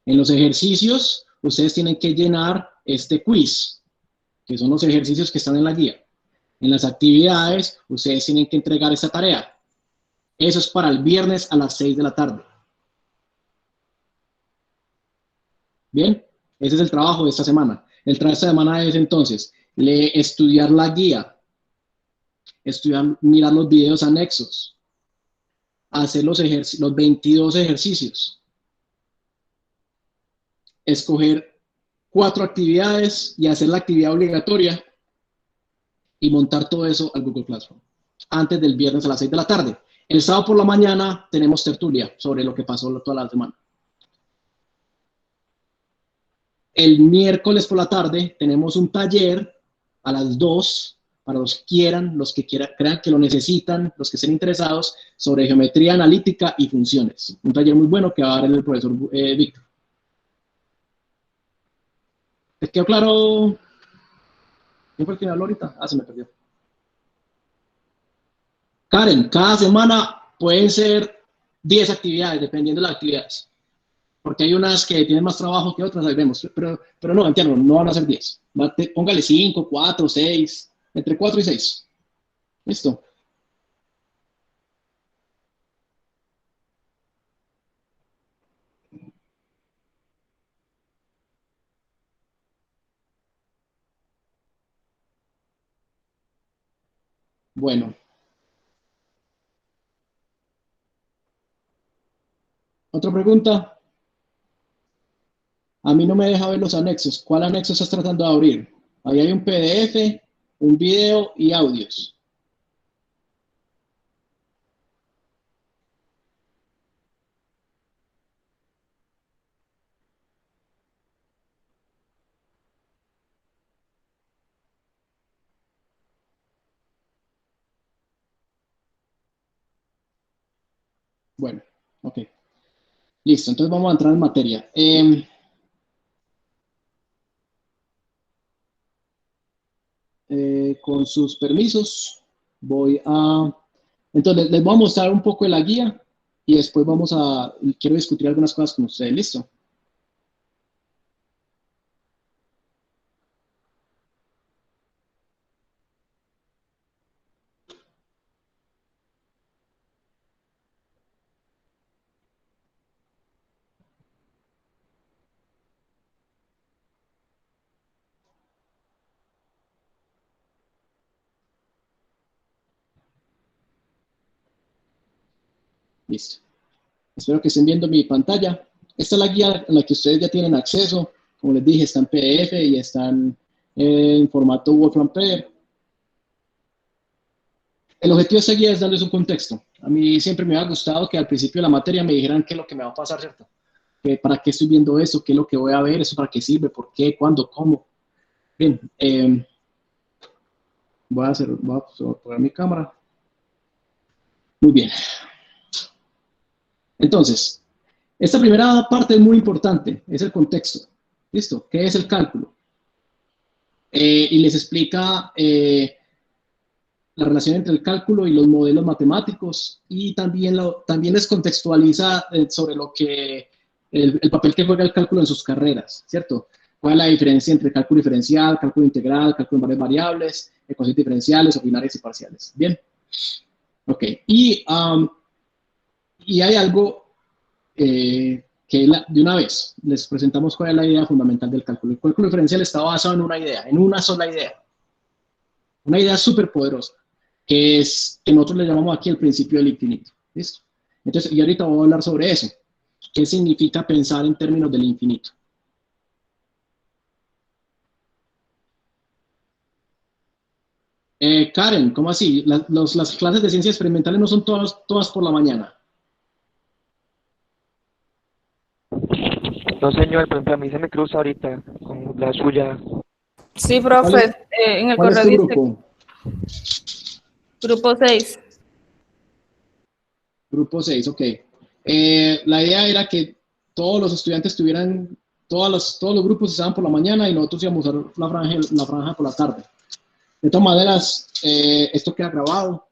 En los ejercicios, ustedes tienen que llenar este quiz, que son los ejercicios que están en la guía. En las actividades, ustedes tienen que entregar esta tarea. Eso es para el viernes a las 6 de la tarde. Bien, ese es el trabajo de esta semana. El trabajo de esta semana es entonces estudiar la guía, mirar los videos anexos, hacer los 22 ejercicios, escoger 4 actividades y hacer la actividad obligatoria y montar todo eso al Google Classroom antes del viernes a las 6 de la tarde. El sábado por la mañana tenemos tertulia sobre lo que pasó toda la semana. El miércoles por la tarde tenemos un taller a las 2 para los que crean que lo necesitan, los que estén interesados, sobre geometría analítica y funciones. Un taller muy bueno que va a dar el profesor Víctor. ¿Les quedó claro? ¿Quién fue el que me habló ahorita? Ah, se me perdió. Karen, cada semana pueden ser 10 actividades, dependiendo de las actividades. Porque hay unas que tienen más trabajo que otras, ahí vemos. Pero no, entiendo, no van a ser 10. Póngale 5, 4, 6, entre 4 y 6. ¿Listo? Bueno. ¿Otra pregunta? A mí no me deja ver los anexos. ¿Cuál anexo estás tratando de abrir? Ahí hay un PDF, un video y audios. Bueno, ok. Listo, entonces vamos a entrar en materia. Con sus permisos, entonces les voy a mostrar un poco de la guía y después quiero discutir algunas cosas con ustedes. ¿Listo? Listo. Espero que estén viendo mi pantalla. Esta es la guía en la que ustedes ya tienen acceso. Como les dije, está en PDF y están en formato Wolfram Player. El objetivo de esta guía es darles un contexto. A mí siempre me ha gustado que al principio de la materia me dijeran qué es lo que me va a pasar, ¿cierto? ¿Para qué estoy viendo eso? ¿Qué es lo que voy a ver? ¿Eso para qué sirve? ¿Por qué? ¿Cuándo? ¿Cómo? Bien. Voy a apagar mi cámara. Muy bien. Entonces, esta primera parte es muy importante, es el contexto. ¿Listo? ¿Qué es el cálculo? Y les explica la relación entre el cálculo y los modelos matemáticos, y también les contextualiza sobre el papel que juega el cálculo en sus carreras, ¿cierto? ¿Cuál es la diferencia entre cálculo diferencial, cálculo integral, cálculo en varias variables, ecuaciones diferenciales o binarias y parciales? Bien. Ok. Y hay algo que de una vez les presentamos cuál es la idea fundamental del cálculo. El cálculo diferencial está basado en una idea, en una sola idea. Una idea súper poderosa, que nosotros le llamamos aquí el principio del infinito. ¿Listo? Entonces, y ahorita voy a hablar sobre eso. ¿Qué significa pensar en términos del infinito? Karen, ¿cómo así? Las clases de ciencias experimentales no son todas por la mañana. No, señor, por ejemplo, a mí se me cruza ahorita con la suya. Sí, profe, en el ¿Cuál es correo tu dice grupo? grupo 6. Grupo 6, ok. La idea era que todos los estudiantes tuvieran, todos los grupos estaban por la mañana y nosotros íbamos a usar la franja por la tarde. De todas maneras, esto queda grabado.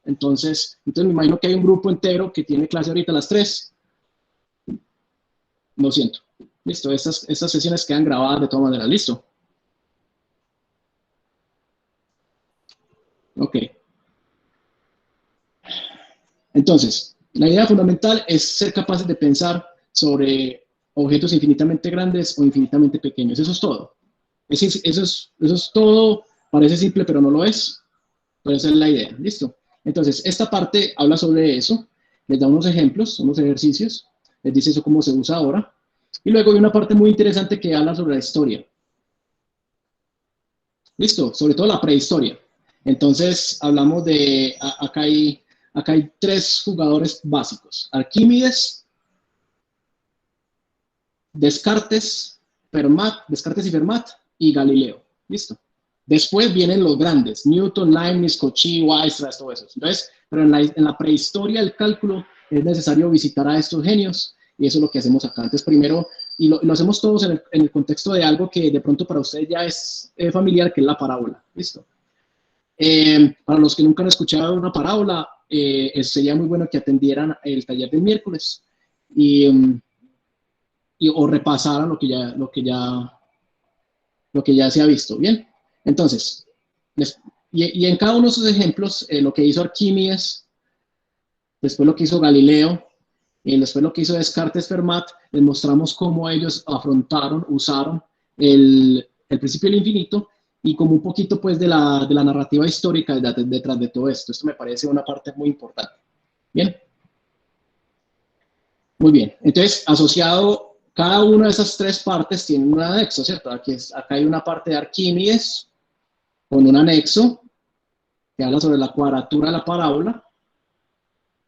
Entonces me imagino que hay un grupo entero que tiene clase ahorita a las 3. Lo siento. Listo, estas sesiones quedan grabadas de todas maneras. Listo. Ok. Entonces, la idea fundamental es ser capaces de pensar sobre objetos infinitamente grandes o infinitamente pequeños. Eso es todo. Eso es todo. Parece simple, pero no lo es. Pero esa es la idea. ¿Listo? Entonces, esta parte habla sobre eso. Les da unos ejemplos, unos ejercicios. Les dice eso cómo se usa ahora. Y luego hay una parte muy interesante que habla sobre la historia. ¿Listo? Sobre todo la prehistoria. Entonces, hablamos de... Acá hay 3 jugadores básicos. Arquímedes, Descartes y Fermat, y Galileo. ¿Listo? Después vienen los grandes, Newton, Leibniz, Cauchy, Weierstrass, todo eso. Entonces, pero en la prehistoria del cálculo es necesario visitar a estos genios, y eso es lo que hacemos acá. Entonces, primero, y lo hacemos todos en el contexto de algo que de pronto para ustedes ya es familiar, que es la parábola. ¿Listo? Para los que nunca han escuchado una parábola, sería muy bueno que atendieran el taller del miércoles o repasaran lo que ya se ha visto. Bien, entonces, y en cada uno de esos ejemplos, lo que hizo Arquímedes, después lo que hizo Galileo, y después lo que hizo Descartes, Fermat, les mostramos cómo ellos usaron el principio del infinito, y como un poquito pues de la narrativa histórica detrás de todo esto. Esto me parece una parte muy importante. Bien. Muy bien. Entonces, asociado, cada una de esas 3 partes tiene un anexo, ¿cierto? Acá hay una parte de Arquímedes con un anexo que habla sobre la cuadratura de la parábola.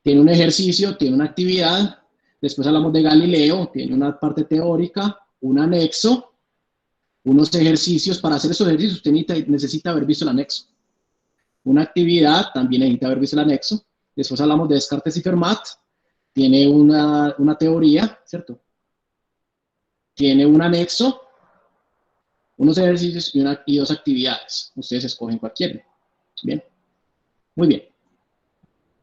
Tiene un ejercicio, tiene una actividad. Después hablamos de Galileo, tiene una parte teórica, un anexo, unos ejercicios. Para hacer esos ejercicios usted necesita haber visto el anexo. Una actividad, también necesita haber visto el anexo. Después hablamos de Descartes y Fermat, tiene una teoría, ¿cierto? Tiene un anexo, unos ejercicios y 2 actividades. Ustedes escogen cualquiera. Bien, muy bien.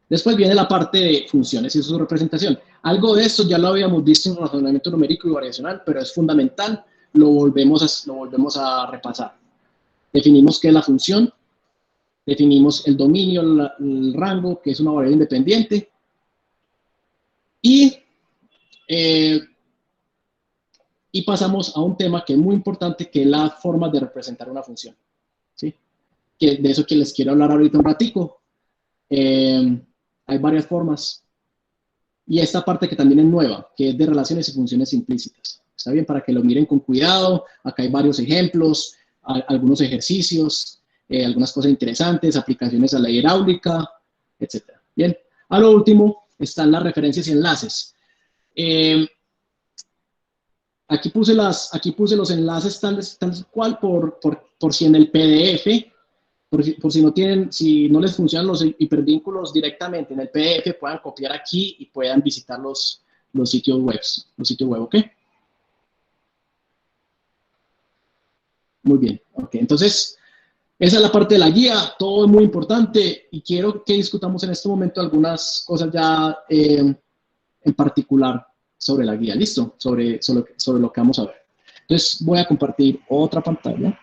Después viene la parte de funciones y su representación. Algo de esto ya lo habíamos visto en razonamiento numérico y variacional, pero es fundamental, lo volvemos a repasar. Definimos qué es la función, definimos el dominio, el rango, que es una variable independiente, y pasamos a un tema que es muy importante, que es la forma de representar una función. ¿Sí? De eso que les quiero hablar ahorita un ratico. Hay varias formas. Y esta parte que también es nueva, que es de relaciones y funciones implícitas. Está bien, para que lo miren con cuidado. Acá hay varios ejemplos, algunos ejercicios, algunas cosas interesantes, aplicaciones a la hidráulica, etc. Bien, a lo último están las referencias y enlaces. Aquí puse los enlaces tal cual por si en el PDF por si no tienen, si no les funcionan los hipervínculos directamente en el PDF, puedan copiar aquí y puedan visitar los sitios web, ¿ok? Muy bien, ok. Entonces, esa es la parte de la guía, todo es muy importante y quiero que discutamos en este momento algunas cosas ya en particular sobre la guía, ¿listo? Sobre lo que vamos a ver. Entonces, voy a compartir otra pantalla.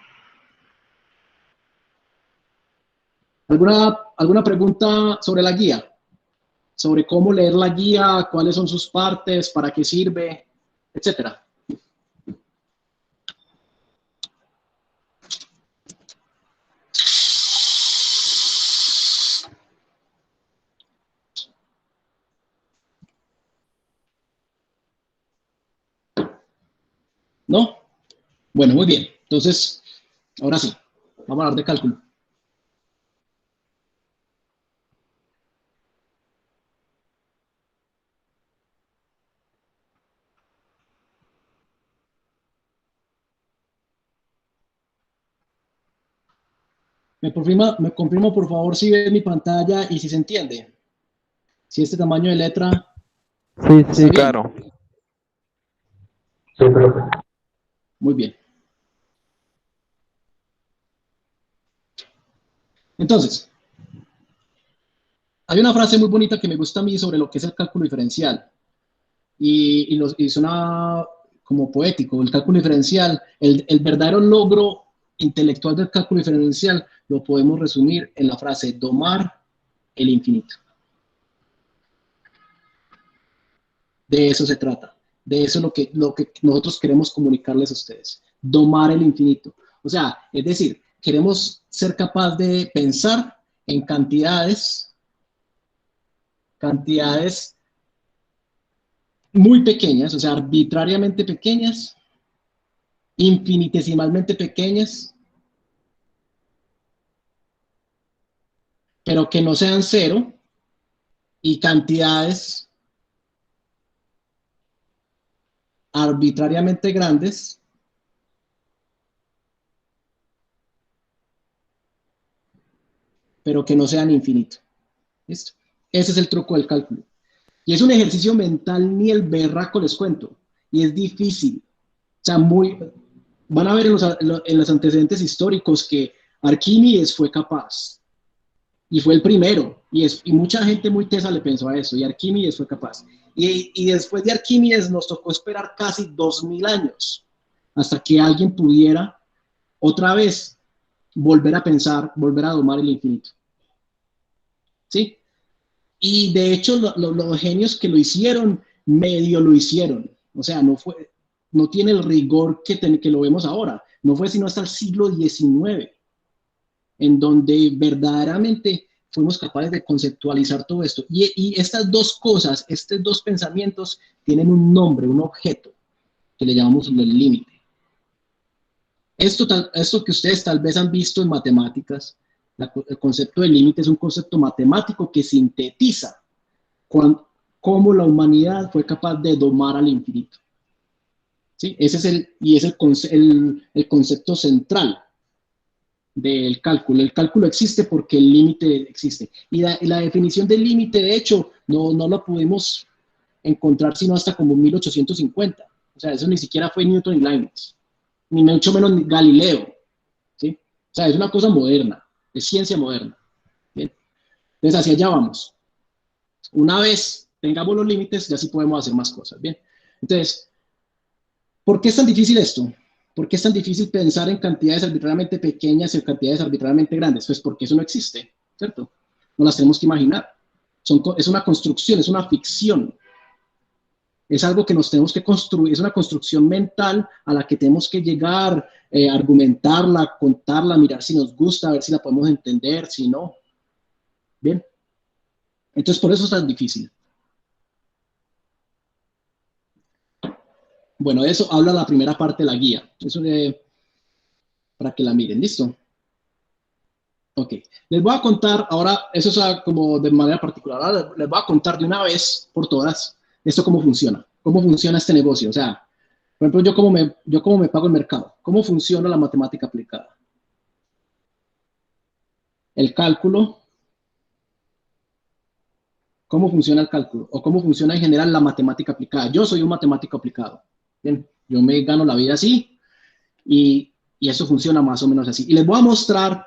¿Alguna pregunta sobre la guía? Sobre cómo leer la guía, cuáles son sus partes, para qué sirve, etcétera. ¿No? Bueno, muy bien. Entonces, ahora sí, vamos a hablar de cálculo. Me confirma por favor si ve mi pantalla y si se entiende. Si este tamaño de letra Sí, está sí, bien. claro. Sí, profe. Muy bien. Entonces, hay una frase muy bonita que me gusta a mí sobre lo que es el cálculo diferencial. Y suena como poético. El cálculo diferencial, el verdadero logro intelectual del cálculo diferencial lo podemos resumir en la frase domar el infinito. De eso se trata. De eso es lo que nosotros queremos comunicarles a ustedes. Domar el infinito. O sea, es decir, queremos ser capaz de pensar en cantidades muy pequeñas, o sea, arbitrariamente pequeñas, infinitesimalmente pequeñas, pero que no sean cero, y cantidades arbitrariamente grandes, pero que no sean infinitos. ¿Listo? Ese es el truco del cálculo. Y es un ejercicio mental ni el berraco, les cuento. Y es difícil. O sea, van a ver en los antecedentes históricos que Arquímedes fue capaz. Y fue el primero. Y mucha gente muy tesa le pensó a eso. Y Arquímedes fue capaz. Y después de Arquímedes nos tocó esperar casi 2000 años hasta que alguien pudiera otra vez volver a pensar, volver a domar el infinito. ¿Sí? Y de hecho, los genios que lo hicieron, medio lo hicieron. O sea, no tiene el rigor que lo vemos ahora. No fue sino hasta el siglo XIX, en donde verdaderamente fuimos capaces de conceptualizar todo esto. Y estas dos cosas, estos dos pensamientos, tienen un nombre, un objeto, que le llamamos el límite. Esto que ustedes tal vez han visto en matemáticas, el concepto de límite es un concepto matemático que sintetiza cómo la humanidad fue capaz de domar al infinito. ¿Sí? Ese es el concepto central del cálculo. El cálculo existe porque el límite existe. Y la definición del límite, de hecho, no la pudimos encontrar sino hasta como 1850. O sea, eso ni siquiera fue Newton y Leibniz, ni mucho menos Galileo. ¿Sí? O sea, es una cosa moderna, es ciencia moderna. ¿Bien? Entonces, hacia allá vamos. Una vez tengamos los límites, ya sí podemos hacer más cosas. Bien. Entonces, ¿por qué es tan difícil esto? ¿Por qué es tan difícil pensar en cantidades arbitrariamente pequeñas y en cantidades arbitrariamente grandes? Pues porque eso no existe, ¿cierto? No las tenemos que imaginar. Es una construcción, es una ficción. Es algo que nos tenemos que construir, es una construcción mental a la que tenemos que llegar, argumentarla, contarla, mirar si nos gusta, a ver si la podemos entender, si no. Bien. Entonces, por eso es tan difícil. Bueno, de eso habla la primera parte de la guía. Eso para que la miren, ¿listo? Ok. Les voy a contar, ahora, eso es como de manera particular, ahora les voy a contar de una vez por todas esto cómo funciona este negocio. O sea, por ejemplo, yo cómo me pago el mercado, cómo funciona la matemática aplicada. el cálculo, cómo funciona el cálculo, o cómo funciona en general la matemática aplicada. Yo soy un matemático aplicado, ¿bien? Yo me gano la vida así, y eso funciona más o menos así. Y les voy a mostrar,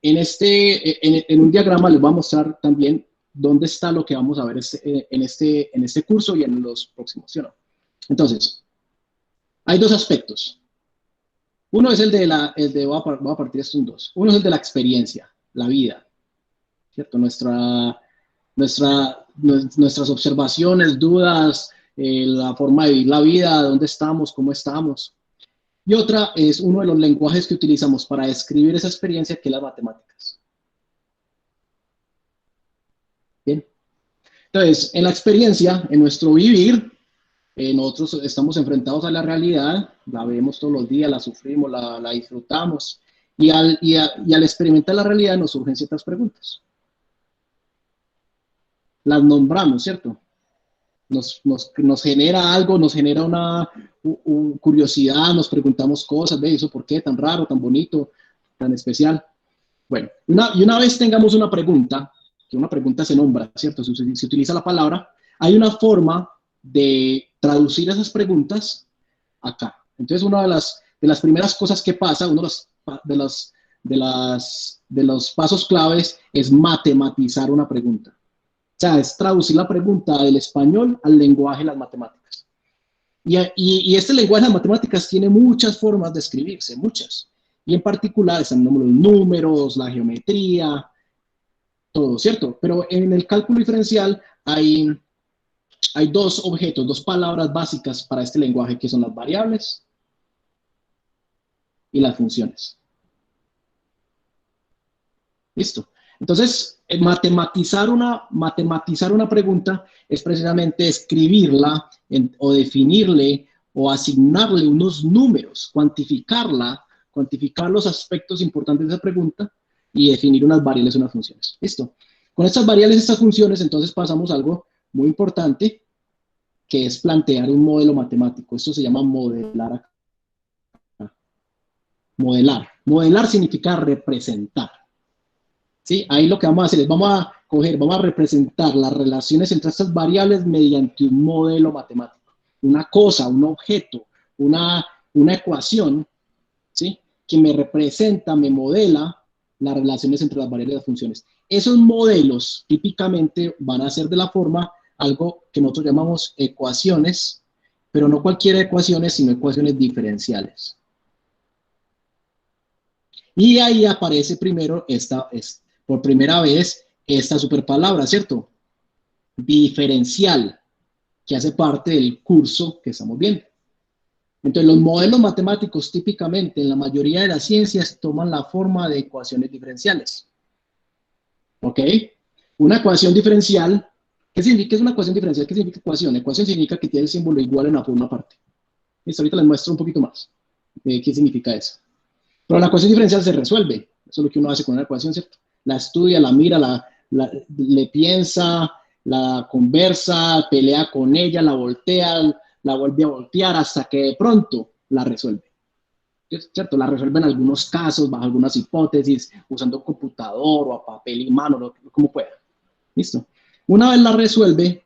en un diagrama les voy a mostrar también dónde está lo que vamos a ver en este curso y en los próximos, ¿sí o no? Entonces, hay dos aspectos. Uno es voy a partir esto en dos. Uno es el de la experiencia, la vida, ¿cierto? Nuestras observaciones, dudas, la forma de vivir la vida, dónde estamos, cómo estamos. Y otra es uno de los lenguajes que utilizamos para describir esa experiencia, que es las matemáticas. Bien. Entonces, en la experiencia, en nuestro vivir, nosotros estamos enfrentados a la realidad, la vemos todos los días, la sufrimos, la disfrutamos, y al experimentar la realidad nos surgen ciertas preguntas. Las nombramos, ¿cierto? Nos genera algo, nos genera una curiosidad, nos preguntamos cosas, ¿ve? ¿Eso por qué? Tan raro, tan bonito, tan especial. Bueno, y una vez tengamos una pregunta, que una pregunta se nombra, ¿cierto? Se utiliza la palabra, hay una forma de traducir esas preguntas acá. Entonces, una de las primeras cosas que pasa, uno de los pasos claves es matematizar una pregunta. O sea, es traducir la pregunta del español al lenguaje de las matemáticas. Y este lenguaje de las matemáticas tiene muchas formas de escribirse, muchas. Y en particular están los números, la geometría, todo, ¿cierto? Pero en el cálculo diferencial hay dos objetos, dos palabras básicas para este lenguaje, que son las variables y las funciones. ¿Listo? Entonces, matematizar una pregunta es precisamente escribirla o definirle o asignarle unos números, cuantificar los aspectos importantes de esa pregunta y definir unas variables y unas funciones. ¿Listo? Con estas variables y estas funciones, entonces pasamos a algo muy importante, que es plantear un modelo matemático. Esto se llama modelar. Modelar significa representar. ¿Sí? Ahí lo que vamos a hacer es, vamos a representar las relaciones entre estas variables mediante un modelo matemático. Una cosa, un objeto, una ecuación, ¿sí? Que me representa, me modela las relaciones entre las variables y las funciones. Esos modelos típicamente van a ser de la forma, algo que nosotros llamamos ecuaciones, pero no cualquier ecuaciones, sino ecuaciones diferenciales. Y ahí aparece primero por primera vez esta superpalabra, ¿cierto? Diferencial, que hace parte del curso que estamos viendo. Entonces, los modelos matemáticos típicamente en la mayoría de las ciencias toman la forma de ecuaciones diferenciales. ¿Ok? Una ecuación diferencial, ¿qué significa? ¿Es una ecuación diferencial? ¿Qué significa ecuación? Ecuación significa que tiene el símbolo igual en la forma aparte. Listo, ahorita les muestro un poquito más de qué significa eso. Pero la ecuación diferencial se resuelve. Eso es lo que uno hace con una ecuación, ¿cierto? La estudia, la mira, le piensa, la conversa, pelea con ella, la voltea, la vuelve a voltear hasta que de pronto la resuelve. ¿Cierto? La resuelve en algunos casos, bajo algunas hipótesis, usando computador o a papel y mano, como pueda. ¿Listo? Una vez la resuelve,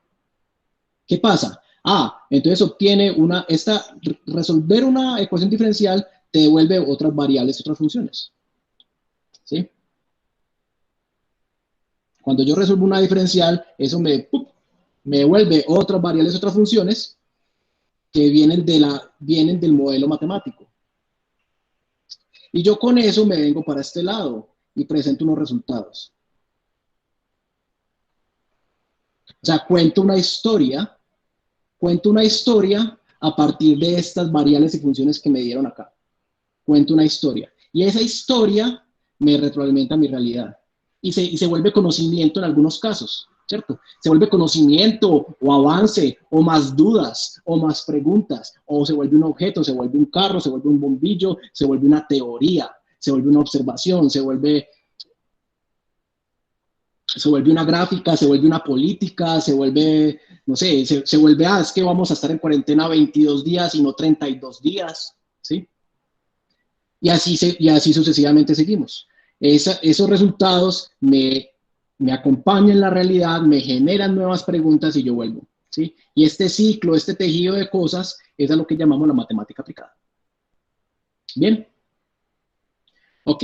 ¿qué pasa? Entonces resolver una ecuación diferencial te devuelve otras variables, otras funciones. ¿Sí? Cuando yo resuelvo una diferencial, eso me devuelve otras variables, otras funciones que vienen del modelo matemático. Y yo con eso me vengo para este lado y presento unos resultados. O sea, cuento una historia a partir de estas variables y funciones que me dieron acá. Cuento una historia. Y esa historia me retroalimenta mi realidad. Y se vuelve conocimiento en algunos casos, ¿cierto? Se vuelve conocimiento o avance, o más dudas, o más preguntas, o se vuelve un objeto, se vuelve un carro, se vuelve un bombillo, se vuelve una teoría, se vuelve una observación, se vuelve una gráfica, se vuelve una política, se vuelve, no sé, se vuelve, es que vamos a estar en cuarentena 22 días y no 32 días, ¿sí? Y así sucesivamente seguimos. esos resultados me acompañan en la realidad, me generan nuevas preguntas y yo vuelvo, ¿sí? Y este ciclo, este tejido de cosas, es a lo que llamamos la matemática aplicada. ¿Bien? Ok.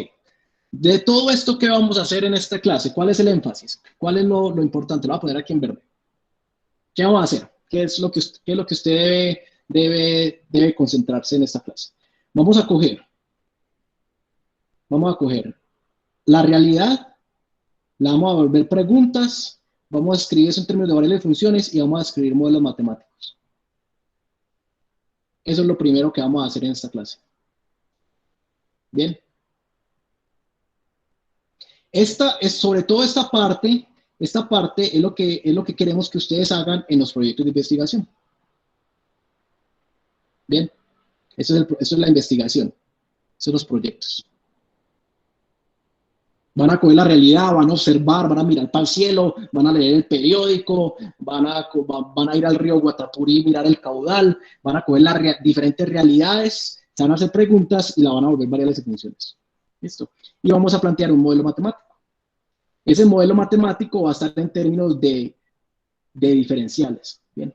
De todo esto que vamos a hacer en esta clase, ¿cuál es el énfasis? ¿Cuál es lo importante? Lo voy a poner aquí en verde. ¿Qué vamos a hacer? ¿Qué es lo que usted debe concentrarse en esta clase? Vamos a coger la realidad, la vamos a volver preguntas, vamos a escribir eso en términos de variables y funciones y vamos a escribir modelos matemáticos. Eso es lo primero que vamos a hacer en esta clase. Bien. Sobre todo esta parte es lo que queremos que ustedes hagan en los proyectos de investigación. Bien, eso es la investigación, esos son los proyectos. Van a coger la realidad, van a observar, van a mirar para el cielo, van a leer el periódico, van a ir al río Guatapurí y mirar el caudal, van a coger las diferentes realidades, se van a hacer preguntas y la van a volver variables y funciones. ¿Listo? Y vamos a plantear un modelo matemático. Ese modelo matemático va a estar en términos de diferenciales. Bien.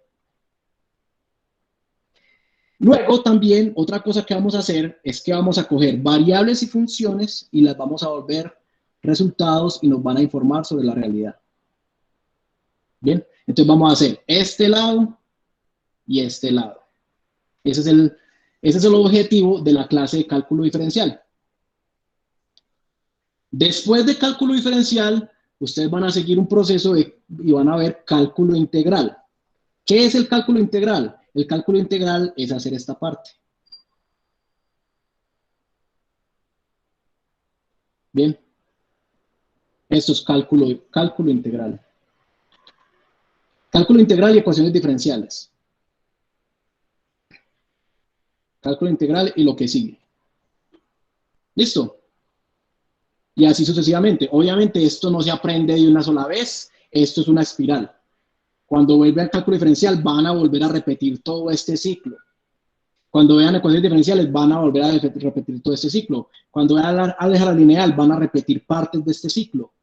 Luego también, otra cosa que vamos a hacer es que vamos a coger variables y funciones y las vamos a volver resultados y nos van a informar sobre la realidad. Bien, entonces vamos a hacer este lado y este lado. Ese es el objetivo de la clase de cálculo diferencial. Después de cálculo diferencial, ustedes van a seguir un proceso y van a ver cálculo integral. ¿Qué es el cálculo integral? El cálculo integral es hacer esta parte. Bien. Esto es cálculo integral. Cálculo integral y ecuaciones diferenciales. Cálculo integral y lo que sigue. ¿Listo? Y así sucesivamente. Obviamente esto no se aprende de una sola vez, esto es una espiral. Cuando vuelve al cálculo diferencial van a volver a repetir todo este ciclo. Cuando vean ecuaciones diferenciales van a volver a repetir todo este ciclo. Cuando vean álgebra lineal van a repetir partes de este ciclo.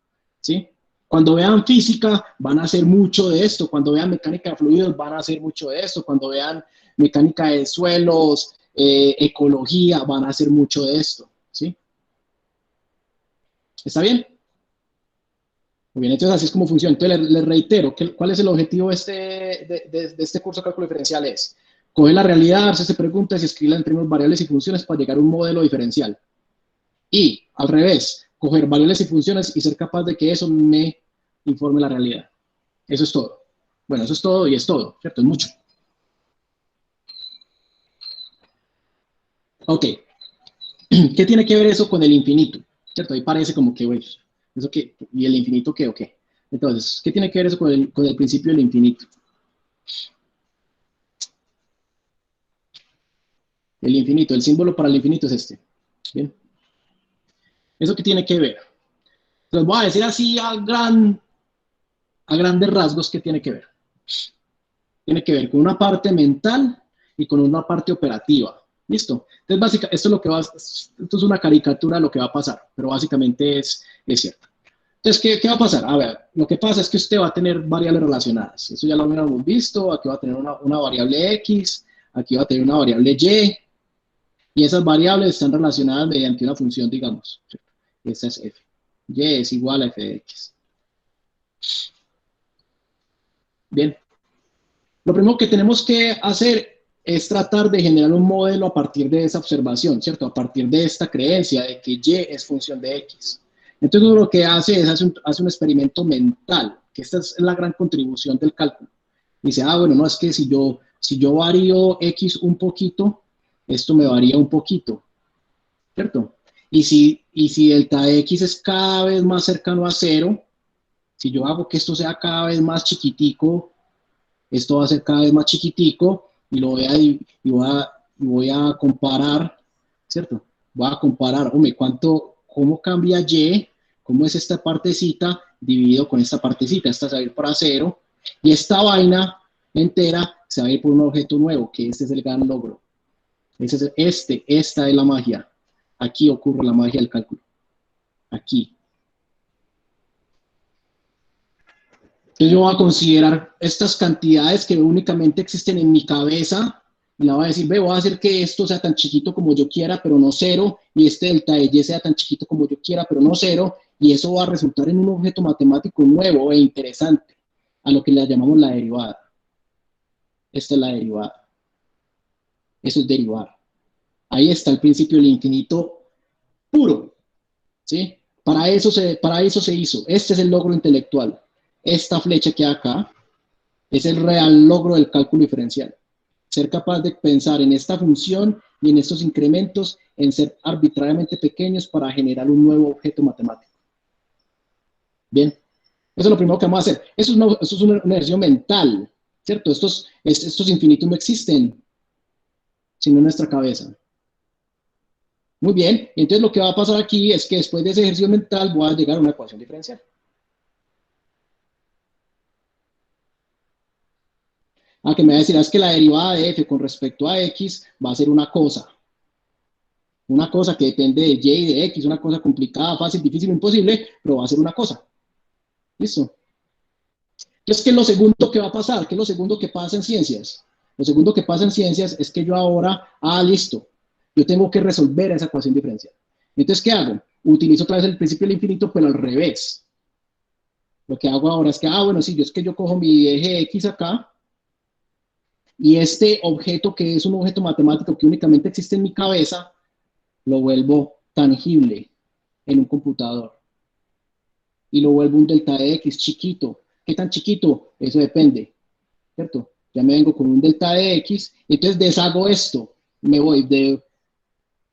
¿Sí? Cuando vean física van a hacer mucho de esto. Cuando vean mecánica de fluidos van a hacer mucho de esto. Cuando vean mecánica de suelos, ecología, van a hacer mucho de esto. ¿Sí? ¿Está bien? Muy bien, entonces así es como funciona. Entonces les reitero, ¿cuál es el objetivo de este curso de cálculo diferencial? Es coger la realidad, hacerse preguntas y escribirla en términos variables y funciones para llegar a un modelo diferencial. Y, al revés, coger variables y funciones y ser capaz de que eso me informe la realidad. Eso es todo. Bueno, eso es todo y es todo, ¿cierto? Es mucho. Ok. ¿Qué tiene que ver eso con el infinito? ¿Cierto? Ahí parece como que, bueno, ¿eso qué? ¿Y el infinito qué o qué? Entonces, ¿qué tiene que ver eso con el principio del infinito? El infinito, el símbolo para el infinito es este. ¿Bien? ¿Eso qué tiene que ver? Les voy a decir así a grandes rasgos qué tiene que ver. Tiene que ver con una parte mental y con una parte operativa. ¿Listo? Entonces, básicamente, esto es una caricatura de lo que va a pasar, pero básicamente es cierto. Entonces, ¿qué va a pasar? A ver, lo que pasa es que usted va a tener variables relacionadas. Eso ya lo habíamos visto. Aquí va a tener una variable X, aquí va a tener una variable Y, y esas variables están relacionadas mediante una función, digamos. Esa es f. Y es igual a f de x. Bien. Lo primero que tenemos que hacer es tratar de generar un modelo a partir de esa observación, ¿cierto? A partir de esta creencia de que y es función de x. Entonces lo que hace es hace un experimento mental, que esta es la gran contribución del cálculo. Dice, bueno, no, es que si yo varío x un poquito, esto me varía un poquito, ¿cierto? Y si delta de x es cada vez más cercano a 0, si yo hago que esto sea cada vez más chiquitico, esto va a ser cada vez más chiquitico y voy a comparar, ¿cierto? Voy a comparar, hombre, cómo cambia y, cómo es esta partecita dividido con esta partecita. Esta se va a ir para 0 y esta vaina entera se va a ir por un objeto nuevo, que este es el gran logro. Esta es la magia. Aquí ocurre la magia del cálculo. aquí. Entonces yo voy a considerar estas cantidades que únicamente existen en mi cabeza, y la voy a decir, ve, voy a hacer que esto sea tan chiquito como yo quiera, pero no cero, y este delta de y sea tan chiquito como yo quiera, pero no cero, y eso va a resultar en un objeto matemático nuevo e interesante, a lo que le llamamos la derivada. Esta es la derivada. Eso es derivar. Ahí está el principio del infinito puro, ¿sí? Para eso se hizo. Este es el logro intelectual. Esta flecha que hay acá es el real logro del cálculo diferencial. Ser capaz de pensar en esta función y en estos incrementos, en ser arbitrariamente pequeños para generar un nuevo objeto matemático. Bien, eso es lo primero que vamos a hacer. Eso es un ejercicio mental, ¿cierto? Estos infinitos no existen, sino en nuestra cabeza. Muy bien, entonces lo que va a pasar aquí es que después de ese ejercicio mental voy a llegar a una ecuación diferencial. Que me va a decir, es que la derivada de f con respecto a x va a ser una cosa que depende de y y de x, una cosa complicada, fácil, difícil, imposible, pero va a ser una cosa. ¿Listo? Entonces, ¿qué es lo segundo que va a pasar? ¿Qué es lo segundo que pasa en ciencias? Lo segundo que pasa en ciencias es que yo ahora, listo, yo tengo que resolver esa ecuación diferencial. Entonces, ¿qué hago? Utilizo otra vez el principio del infinito, pero al revés. Lo que hago ahora es que, bueno, sí, yo cojo mi eje x acá, y este objeto que es un objeto matemático que únicamente existe en mi cabeza, lo vuelvo tangible en un computador. Y lo vuelvo un delta de x chiquito. ¿Qué tan chiquito? Eso depende, ¿cierto? Ya me vengo con un delta de x, entonces deshago esto. Me voy de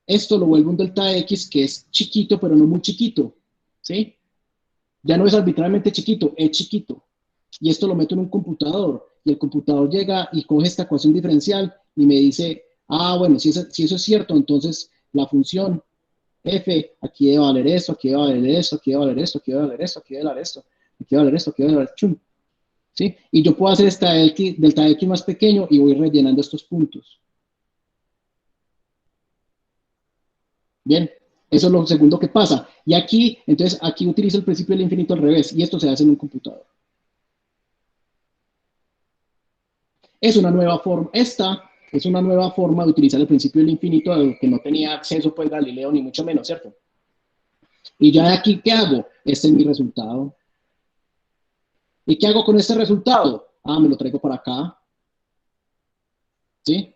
esto, lo vuelvo un delta de x que es chiquito, pero no muy chiquito, ¿sí? Ya no es arbitrariamente chiquito, es chiquito. Y esto lo meto en un computador, y el computador llega y coge esta ecuación diferencial y me dice, bueno, si eso es cierto, entonces la función f, aquí debe valer esto, aquí debe valer esto, aquí debe valer esto, aquí debe valer esto, aquí debe valer esto, aquí debe valer esto, aquí debe valer chum. ¿Sí? Y yo puedo hacer delta de x más pequeño y voy rellenando estos puntos. Bien, eso es lo segundo que pasa. Y aquí, entonces, aquí utilizo el principio del infinito al revés, y esto se hace en un computador. Es una nueva forma, esta es una nueva forma de utilizar el principio del infinito, que no tenía acceso pues Galileo ni mucho menos, ¿cierto? Y ya de aquí, ¿qué hago? Este es mi resultado. ¿Y qué hago con este resultado? Me lo traigo para acá. ¿Sí?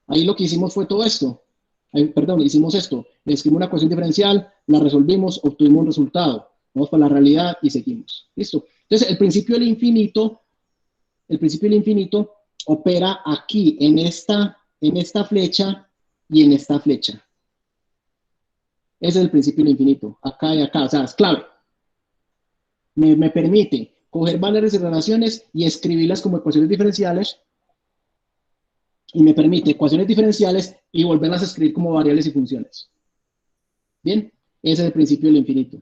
Ahí lo que hicimos fue todo esto. Perdón, hicimos esto. Le escribimos una ecuación diferencial, la resolvimos, obtuvimos un resultado. Vamos para la realidad y seguimos. ¿Listo? Entonces, el principio del infinito opera aquí, en esta flecha y en esta flecha. Ese es el principio del infinito, acá y acá, o sea, es clave. Me permite coger valores y relaciones y escribirlas como ecuaciones diferenciales, y me permite ecuaciones diferenciales y volverlas a escribir como variables y funciones. Bien, ese es el principio del infinito.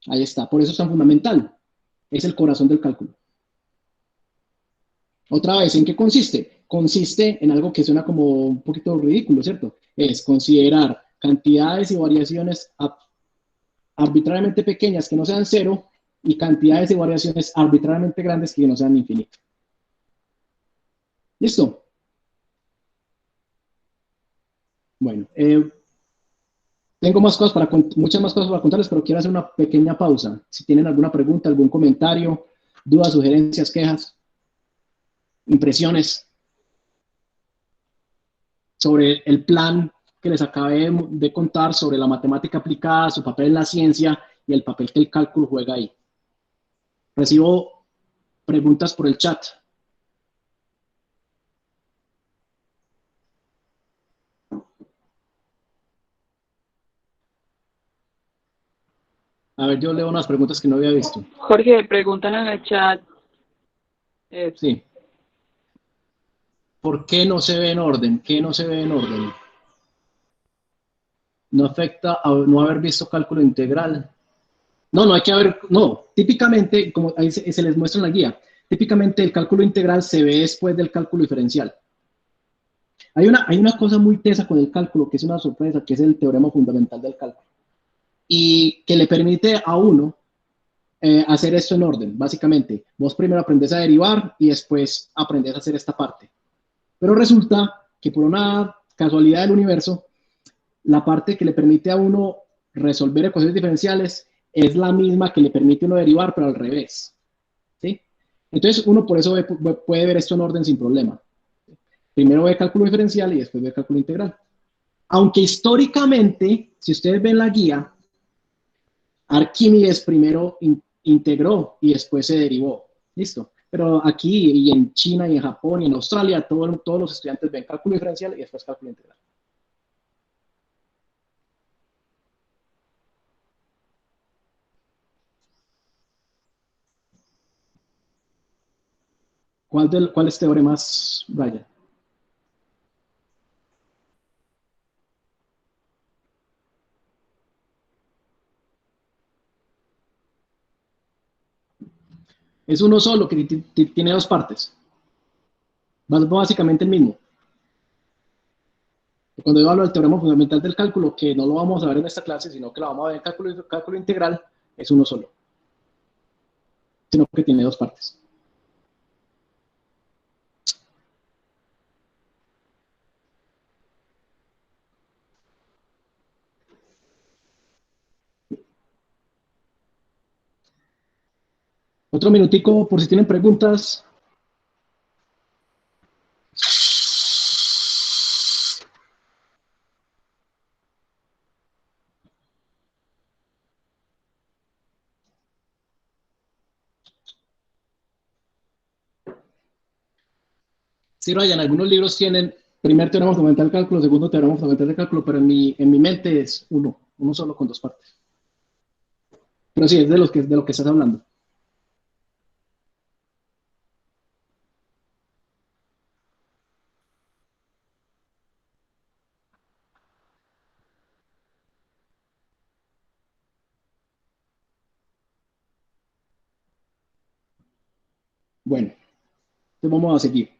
Ahí está, por eso es tan fundamental. Es el corazón del cálculo. Otra vez, ¿en qué consiste? Consiste en algo que suena como un poquito ridículo, ¿cierto? Es considerar cantidades y variaciones arbitrariamente pequeñas que no sean cero y cantidades y variaciones arbitrariamente grandes que no sean infinito. ¿Listo? Bueno, tengo muchas más cosas para contarles, pero quiero hacer una pequeña pausa. Si tienen alguna pregunta, algún comentario, dudas, sugerencias, quejas, impresiones sobre el plan que les acabé de contar sobre la matemática aplicada, su papel en la ciencia y el papel que el cálculo juega ahí. Recibo preguntas por el chat. A ver, yo leo unas preguntas que no había visto. Jorge, preguntan en el chat. Sí. ¿Por qué no se ve en orden? ¿Qué no se ve en orden? No afecta a no haber visto cálculo integral. No hay que haber, no, típicamente, como ahí se les muestra en la guía, típicamente el cálculo integral se ve después del cálculo diferencial. Hay una cosa muy tesa con el cálculo, que es una sorpresa, que es el teorema fundamental del cálculo. y que le permite a uno hacer esto en orden, básicamente. Vos primero aprendes a derivar y después aprendes a hacer esta parte. Pero resulta que por una casualidad del universo, la parte que le permite a uno resolver ecuaciones diferenciales es la misma que le permite a uno derivar, pero al revés. ¿Sí? Entonces, uno por eso puede ver esto en orden sin problema. Primero ve cálculo diferencial y después ve cálculo integral. Aunque históricamente, si ustedes ven la guía, Arquímedes primero integró y después se derivó. ¿Listo? Pero aquí y en China y en Japón y en Australia, todos los estudiantes ven cálculo diferencial y después cálculo integral. ¿Cuáles teoremas, Brian? Es uno solo que tiene dos partes. Básicamente el mismo. Cuando yo hablo del teorema fundamental del cálculo, que no lo vamos a ver en esta clase, sino que lo vamos a ver en cálculo integral, es uno solo. Sino que tiene dos partes. Otro minutico por si tienen preguntas. Sí, Ryan, algunos libros tienen primer teorema fundamental del cálculo, segundo teorema fundamental del cálculo, pero en mi mente es uno solo con dos partes. Pero sí, es de lo que estás hablando. Bueno, entonces vamos a seguir.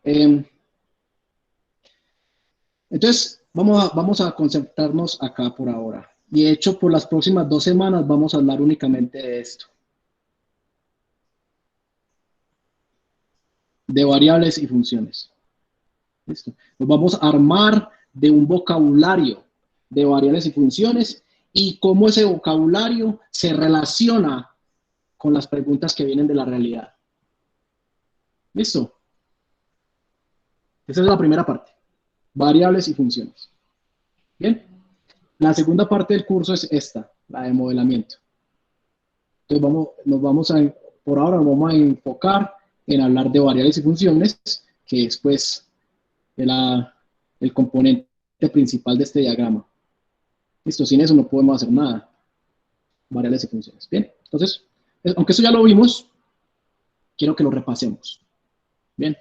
Entonces, vamos a concentrarnos acá por ahora. Y de hecho, por las próximas 2 semanas vamos a hablar únicamente de esto. De variables y funciones. ¿Listo? Nos vamos a armar de un vocabulario de variables y funciones y cómo ese vocabulario se relaciona con las preguntas que vienen de la realidad. ¿Listo? Esa es la primera parte. Variables y funciones. Bien. La segunda parte del curso es esta, la de modelamiento. Entonces por ahora nos vamos a enfocar en hablar de variables y funciones, que es pues el componente principal de este diagrama. Listo, sin eso no podemos hacer nada. Variables y funciones. Bien, entonces, aunque eso ya lo vimos, quiero que lo repasemos. Bien,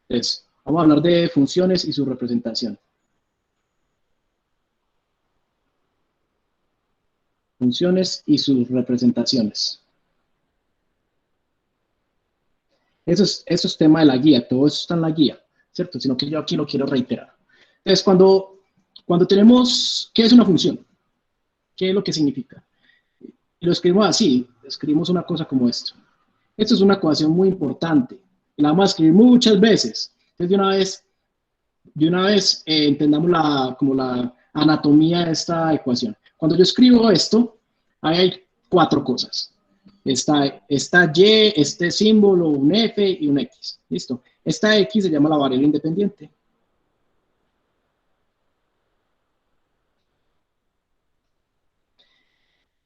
entonces, vamos a hablar de funciones y su representación. Funciones y sus representaciones. Eso es tema de la guía, todo eso está en la guía, ¿cierto? Sino que yo aquí lo quiero reiterar. Entonces, cuando tenemos, ¿qué es una función? ¿Qué es lo que significa? Y lo escribimos así, escribimos una cosa como esto. Esto es una ecuación muy importante, y la vamos a escribir muchas veces. Entonces, de una vez entendamos como la anatomía de esta ecuación. Cuando yo escribo esto, ahí hay 4 cosas. Está Y, este símbolo, un F y un X. ¿Listo? Esta X se llama la variable independiente.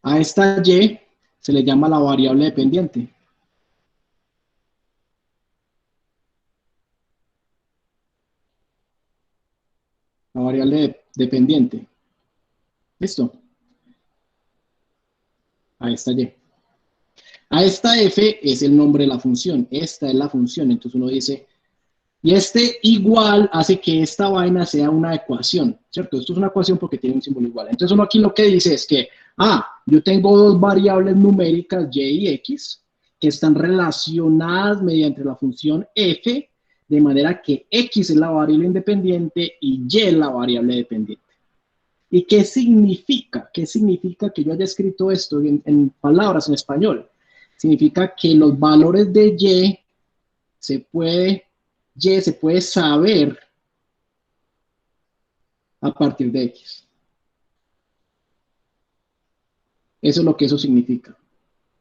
A esta Y se le llama la variable dependiente. La variable dependiente. ¿Listo? A esta Y. A esta F es el nombre de la función. Esta es la función. Entonces uno dice, y este igual hace que esta vaina sea una ecuación, ¿cierto? Esto es una ecuación porque tiene un símbolo igual. Entonces uno aquí lo que dice es que, yo tengo 2 variables numéricas, Y y X, que están relacionadas mediante la función F, de manera que X es la variable independiente y Y es la variable dependiente. ¿Y qué significa? ¿Qué significa que yo haya escrito esto en palabras en español? Significa que los valores de Y se puede saber a partir de X. Eso es lo que eso significa.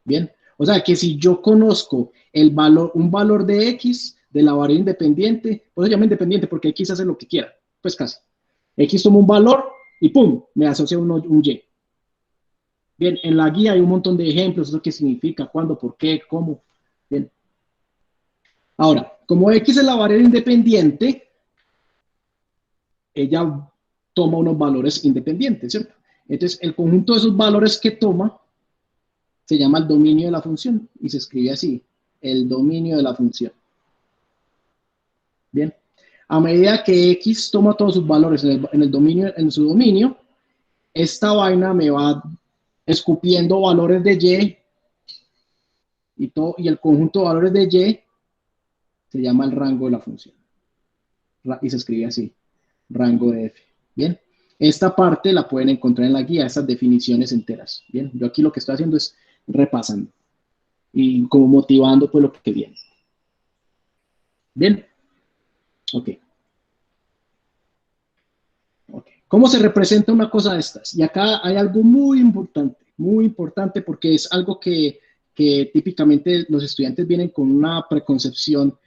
Bien. O sea, que si yo conozco un valor de X de la variable independiente, pues se llama independiente porque X hace lo que quiera. Pues casi. X toma un valor y ¡pum! Me asocia un Y. Bien, en la guía hay un montón de ejemplos, eso qué significa, cuándo, por qué, cómo. Bien. Ahora, como X es la variable independiente, ella toma unos valores independientes, ¿cierto? Entonces, el conjunto de esos valores que toma se llama el dominio de la función y se escribe así, el dominio de la función. Bien. A medida que X toma todos sus valores en su dominio, esta vaina me va escupiendo valores de Y y el conjunto de valores de Y se llama el rango de la función. Y se escribe así, rango de F. Bien. Esta parte la pueden encontrar en la guía, estas definiciones enteras. Bien. Yo aquí lo que estoy haciendo es repasando y como motivando pues lo que viene. Bien. Ok. ¿Cómo se representa una cosa de estas? Y acá hay algo muy importante porque es algo que típicamente los estudiantes vienen con una preconcepción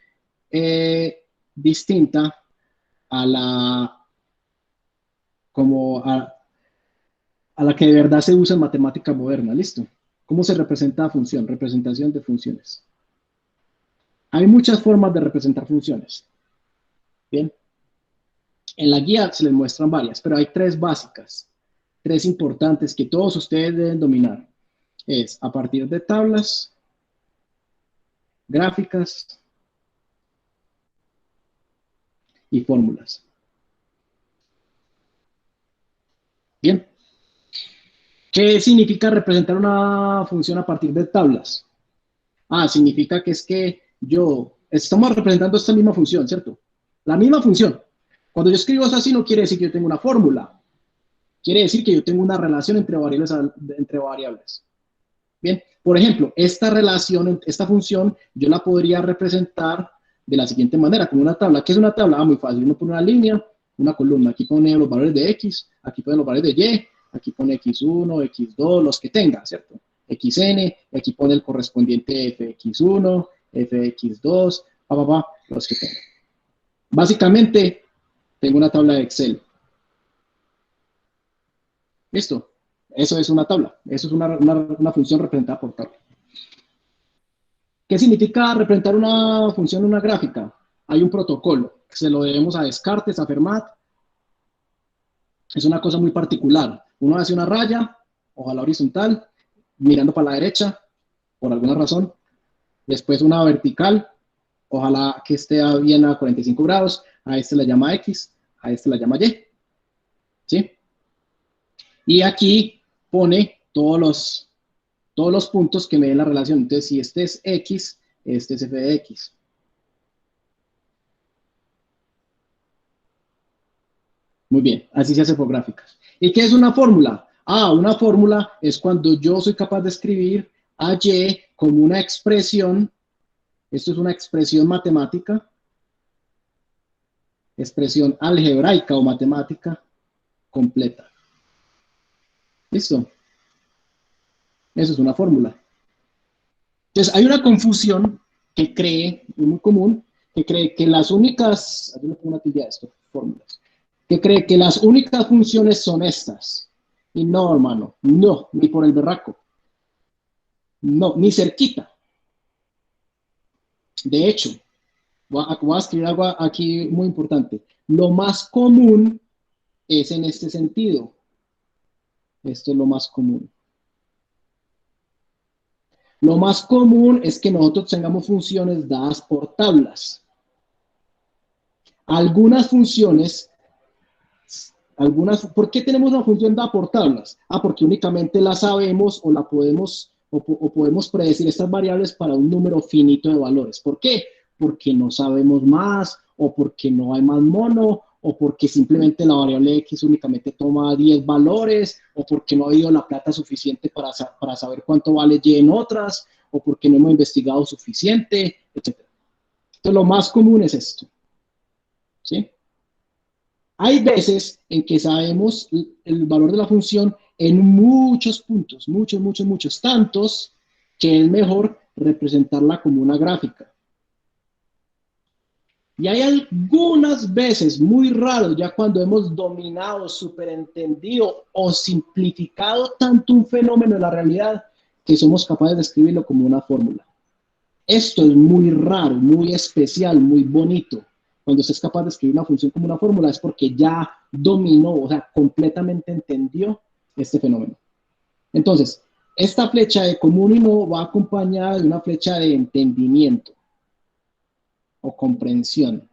distinta a la que de verdad se usa en matemática moderna. ¿Listo? ¿Cómo se representa la función? Representación de funciones. Hay muchas formas de representar funciones. Bien. En la guía se les muestran varias, pero hay tres básicas, tres importantes que todos ustedes deben dominar. Es a partir de tablas, gráficas y fórmulas. Bien. ¿Qué significa representar una función a partir de tablas? Significa que es que estamos representando esta misma función, ¿cierto? La misma función. Cuando yo escribo eso así no quiere decir que yo tenga una fórmula. Quiere decir que yo tengo una relación entre variables. Bien, por ejemplo, esta función, yo la podría representar de la siguiente manera, como una tabla. ¿Qué es una tabla? Muy fácil. Uno pone una línea, una columna. Aquí pone los valores de X, aquí pone los valores de Y, aquí pone X1, X2, los que tenga, ¿cierto? XN, aquí pone el correspondiente FX1, FX2, los que tenga. Básicamente, tengo una tabla de Excel. ¿Listo? Eso es una tabla. Eso es una función representada por tabla. ¿Qué significa representar una función en una gráfica? Hay un protocolo. Se lo debemos a Descartes, a Fermat. Es una cosa muy particular. Uno hace una raya, ojalá horizontal, mirando para la derecha, por alguna razón. Después una vertical, ojalá que esté bien a 45 grados. A este le llama X, a este le llama Y. ¿Sí? Y aquí pone todos los puntos que me den la relación. Entonces, si este es X, este es f de X. Muy bien, así se hace por gráficas. ¿Y qué es una fórmula? Una fórmula es cuando yo soy capaz de escribir a Y como una expresión. Esto es una expresión matemática, expresión algebraica o matemática completa. ¿Listo? Eso es una fórmula. Entonces, hay una confusión que cree, muy común, que cree que las únicas, aquí le pongo una tilde a esto, fórmulas, que cree que las únicas funciones son estas. Y no, hermano, no, ni por el berraco. No, ni cerquita. De hecho, voy a escribir algo aquí muy importante. Lo más común es en este sentido. Esto es lo más común. Lo más común es que nosotros tengamos funciones dadas por tablas. Algunas funciones, ¿por qué tenemos una función dada por tablas? Porque únicamente la sabemos o la podemos, o podemos predecir estas variables para un número finito de valores. ¿Por qué? Porque no sabemos más, o porque no hay más mono, o porque simplemente la variable X únicamente toma 10 valores, o porque no ha habido la plata suficiente para saber cuánto vale Y en otras, o porque no hemos investigado suficiente, etc. Entonces, lo más común es esto, ¿sí? Hay veces en que sabemos el valor de la función en muchos puntos, muchos, tantos, que es mejor representarla como una gráfica. Y hay algunas veces, muy raro, ya cuando hemos dominado, superentendido o simplificado tanto un fenómeno de la realidad, que somos capaces de escribirlo como una fórmula. Esto es muy raro, muy especial, muy bonito. Cuando se es capaz de escribir una función como una fórmula es porque ya dominó, o sea, completamente entendió este fenómeno. Entonces, esta flecha de común y no va acompañada de una flecha de entendimiento o comprensión.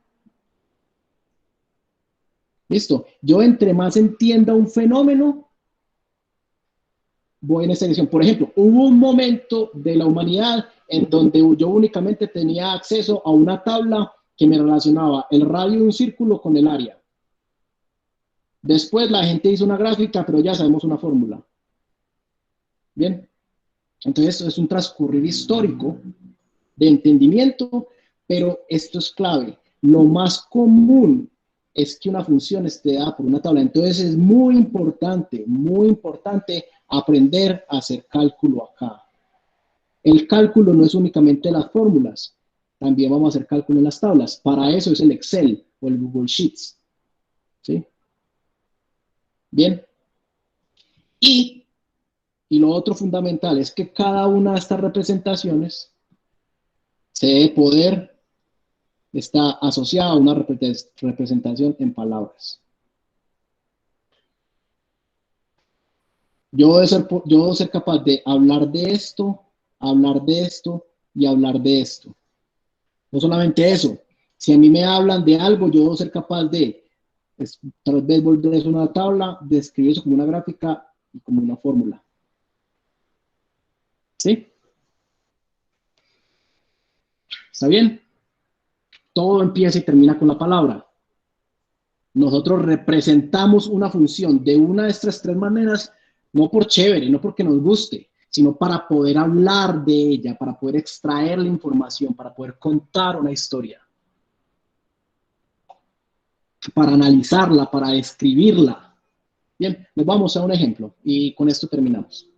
¿Listo? Yo entre más entienda un fenómeno, voy en esa dirección. Por ejemplo, hubo un momento de la humanidad en donde yo únicamente tenía acceso a una tabla que me relacionaba el radio de un círculo con el área. Después la gente hizo una gráfica, pero ya sabemos una fórmula. Bien, entonces esto es un transcurrir histórico de entendimiento, pero esto es clave. Lo más común es que una función esté dada por una tabla. Entonces es muy importante aprender a hacer cálculo acá. El cálculo no es únicamente las fórmulas, también vamos a hacer cálculo en las tablas. Para eso es el Excel o el Google Sheets. ¿Sí? Bien. Y lo otro fundamental es que cada una de estas representaciones se debe poder, está asociada a una representación en palabras. Yo debo ser capaz de hablar de esto y hablar de esto. No solamente eso, si a mí me hablan de algo, yo debo ser capaz de, tal vez volver eso una tabla, de escribir eso como una gráfica y como una fórmula. ¿Sí? ¿Está bien? Todo empieza y termina con la palabra. Nosotros representamos una función de una de estas tres maneras, no por chévere, no porque nos guste, sino para poder hablar de ella, para poder extraer la información, para poder contar una historia, para analizarla, para escribirla. Bien, nos vamos a un ejemplo y con esto terminamos.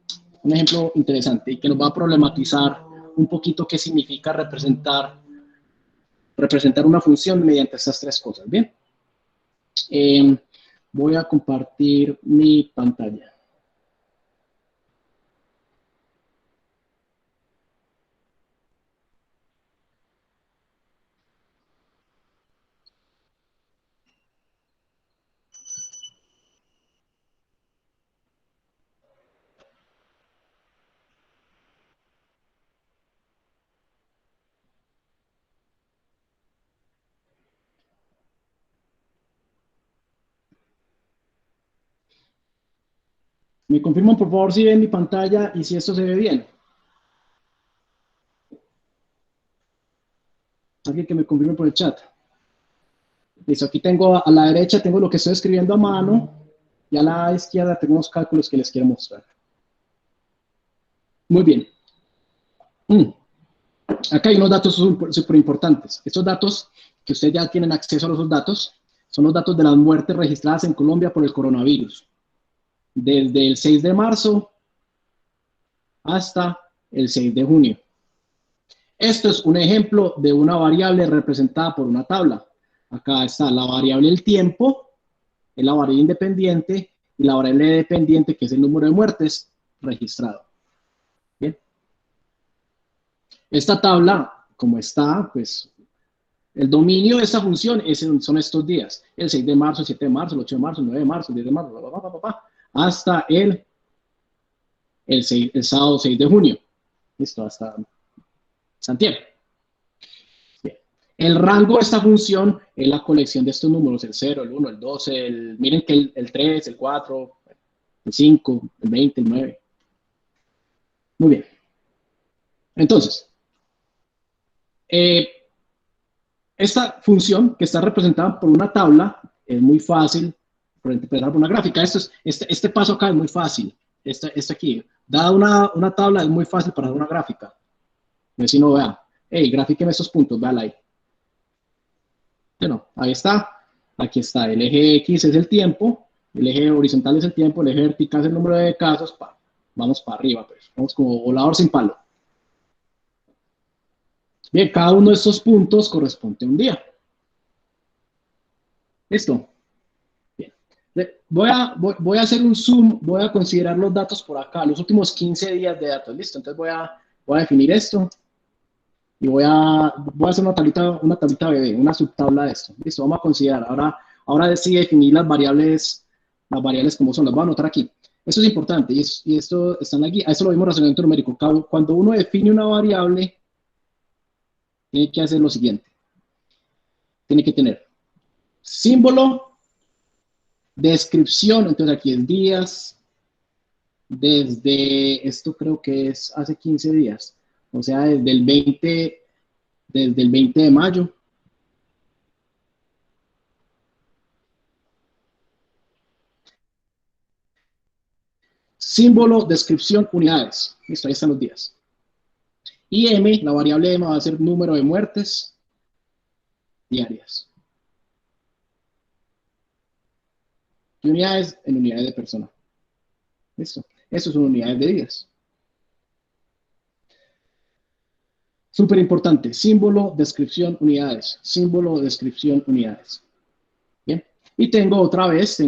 Un ejemplo interesante y que nos va a problematizar un poquito qué significa representar una función mediante estas tres cosas. Bien, voy a compartir mi pantalla. Me confirman por favor si ven mi pantalla y si esto se ve bien. Alguien que me confirme por el chat. Listo, aquí tengo a la derecha, tengo lo que estoy escribiendo a mano y a la izquierda tengo unos cálculos que les quiero mostrar. Muy bien. Acá hay unos datos súper importantes. Estos datos, que ustedes ya tienen acceso a los datos, son los datos de las muertes registradas en Colombia por el coronavirus. Desde el 6 de marzo hasta el 6 de junio. Esto es un ejemplo de una variable representada por una tabla. Acá está la variable el tiempo, es la variable independiente, y la variable dependiente, que es el número de muertes registrado. Bien. Esta tabla, como está, pues, el dominio de esta función son estos días. El 6 de marzo, el 7 de marzo, el 8 de marzo, el 9 de marzo, el 10 de marzo, hasta el sábado 6 de junio. Listo, hasta Santiago. Bien. El rango de esta función es la colección de estos números, el 0, el 1, el 12, miren que el 3, el 4, el 5, el 20, el 9. Muy bien. Entonces, esta función que está representada por una tabla es muy fácil empezar por una gráfica. Este paso acá es muy fácil. Este aquí, dada una tabla, es muy fácil para dar una gráfica. No si no vea, hey, grafíqueme estos puntos, véala ahí. Bueno, ahí está. Aquí está, el eje X es el tiempo, el eje horizontal es el tiempo, el eje vertical es el número de casos. Vamos para arriba, pues. Vamos como volador sin palo. Bien, cada uno de estos puntos corresponde a un día. ¿Listo? Bien. Voy a hacer un zoom, voy a considerar los datos por acá, los últimos 15 días de datos. ¿Listo? Entonces voy a definir esto y voy a hacer una tablita bebé, una subtabla de esto. ¿Listo? Vamos a considerar. Ahora decide definir las variables como son. Las voy a anotar aquí. Esto es importante y esto está en la guía. Eso lo vimos en razonamiento numérico. Cuando uno define una variable, tiene que hacer lo siguiente. Tiene que tener símbolo, descripción, entonces aquí es días, desde, esto creo que es hace 15 días, o sea, desde el 20 de mayo. Símbolo, descripción, unidades. Listo, ahí están los días. Y M, la variable M va a ser número de muertes diarias. Y unidades en unidades de persona. Listo. Eso son unidades de días. Súper importante. Símbolo, descripción, unidades. Símbolo, descripción, unidades. Bien. Y tengo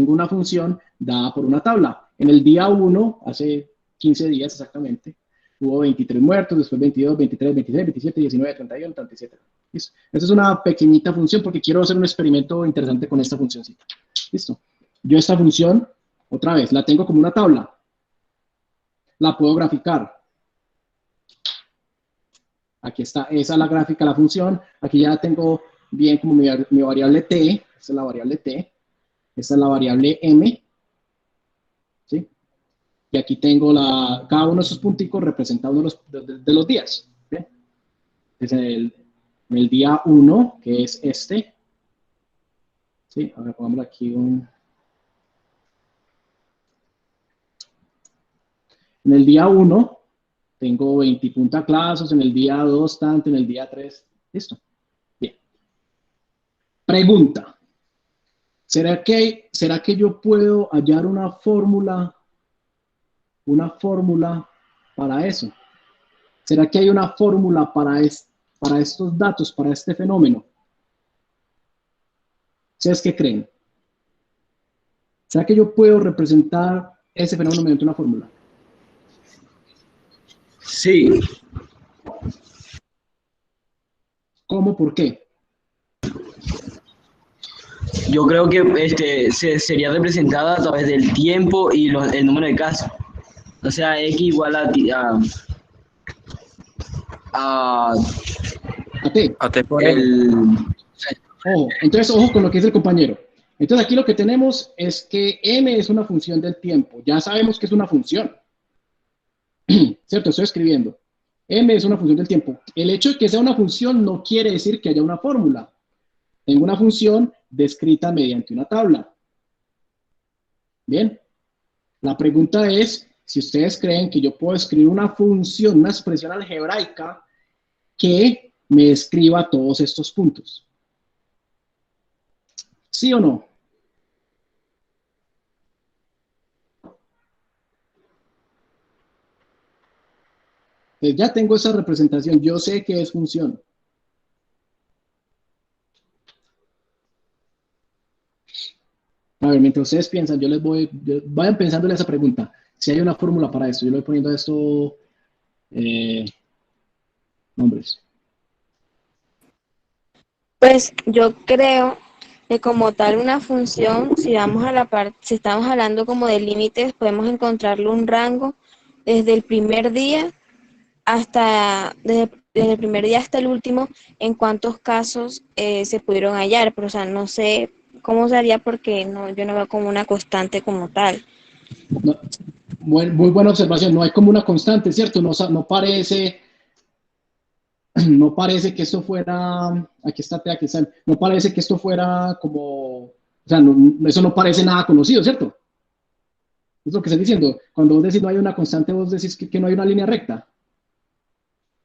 una función dada por una tabla. En el día 1, hace 15 días exactamente, hubo 23 muertos, después 22, 23, 26, 27, 19, 31, 37. ¿Listo? Esta es una pequeñita función porque quiero hacer un experimento interesante con esta funcióncita. ¿Listo? Yo esta función, otra vez, la tengo como una tabla. La puedo graficar. Aquí está, esa es la gráfica, la función. Aquí ya tengo bien como mi variable t. Esta es la variable t. Esta es la variable m. ¿Sí? Y aquí tengo cada uno de esos punticos representa uno de los días. ¿Sí? Entonces, en el día 1, que es este. ¿Sí? Ahora pongamos aquí En el día 1 tengo 20 puntaklazos, en el día 2 tanto, en el día 3, listo. Bien. Pregunta. ¿Será que yo puedo hallar una fórmula para eso? ¿Será que hay una fórmula para estos datos, para este fenómeno? ¿Ustedes qué creen? ¿Será que yo puedo representar ese fenómeno mediante una fórmula? Sí, ¿Cómo? ¿Por qué? yo creo que sería representada a través del tiempo y el número de casos. O sea, X igual a A T. A T por M. Entonces, ojo con lo que dice el compañero. Entonces, aquí lo que tenemos es que M es una función del tiempo. Ya sabemos que es una función. ¿Cierto? Estoy escribiendo. M es una función del tiempo. El hecho de que sea una función no quiere decir que haya una fórmula. Tengo una función descrita mediante una tabla. Bien. La pregunta es si ustedes creen que yo puedo escribir una función, una expresión algebraica que me describa todos estos puntos. ¿Sí o no? Entonces ya tengo esa representación, yo sé que es función. A ver, mientras ustedes piensan, vayan pensando en esa pregunta. Si hay una fórmula para esto, yo le voy poniendo a esto nombres. Pues yo creo que como tal una función, si vamos a la parte, si estamos hablando como de límites, podemos encontrarle un rango desde el primer día desde el primer día hasta el último, en cuántos casos se pudieron hallar, pero o sea, no sé cómo se haría porque no, yo no veo como una constante como tal. No, muy buena observación, no hay como una constante, ¿cierto? No parece que esto fuera, aquí está, no parece que esto fuera como O sea, eso no parece nada conocido, ¿cierto? Es lo que estás diciendo. Cuando vos decís no hay una constante, vos decís que no hay una línea recta.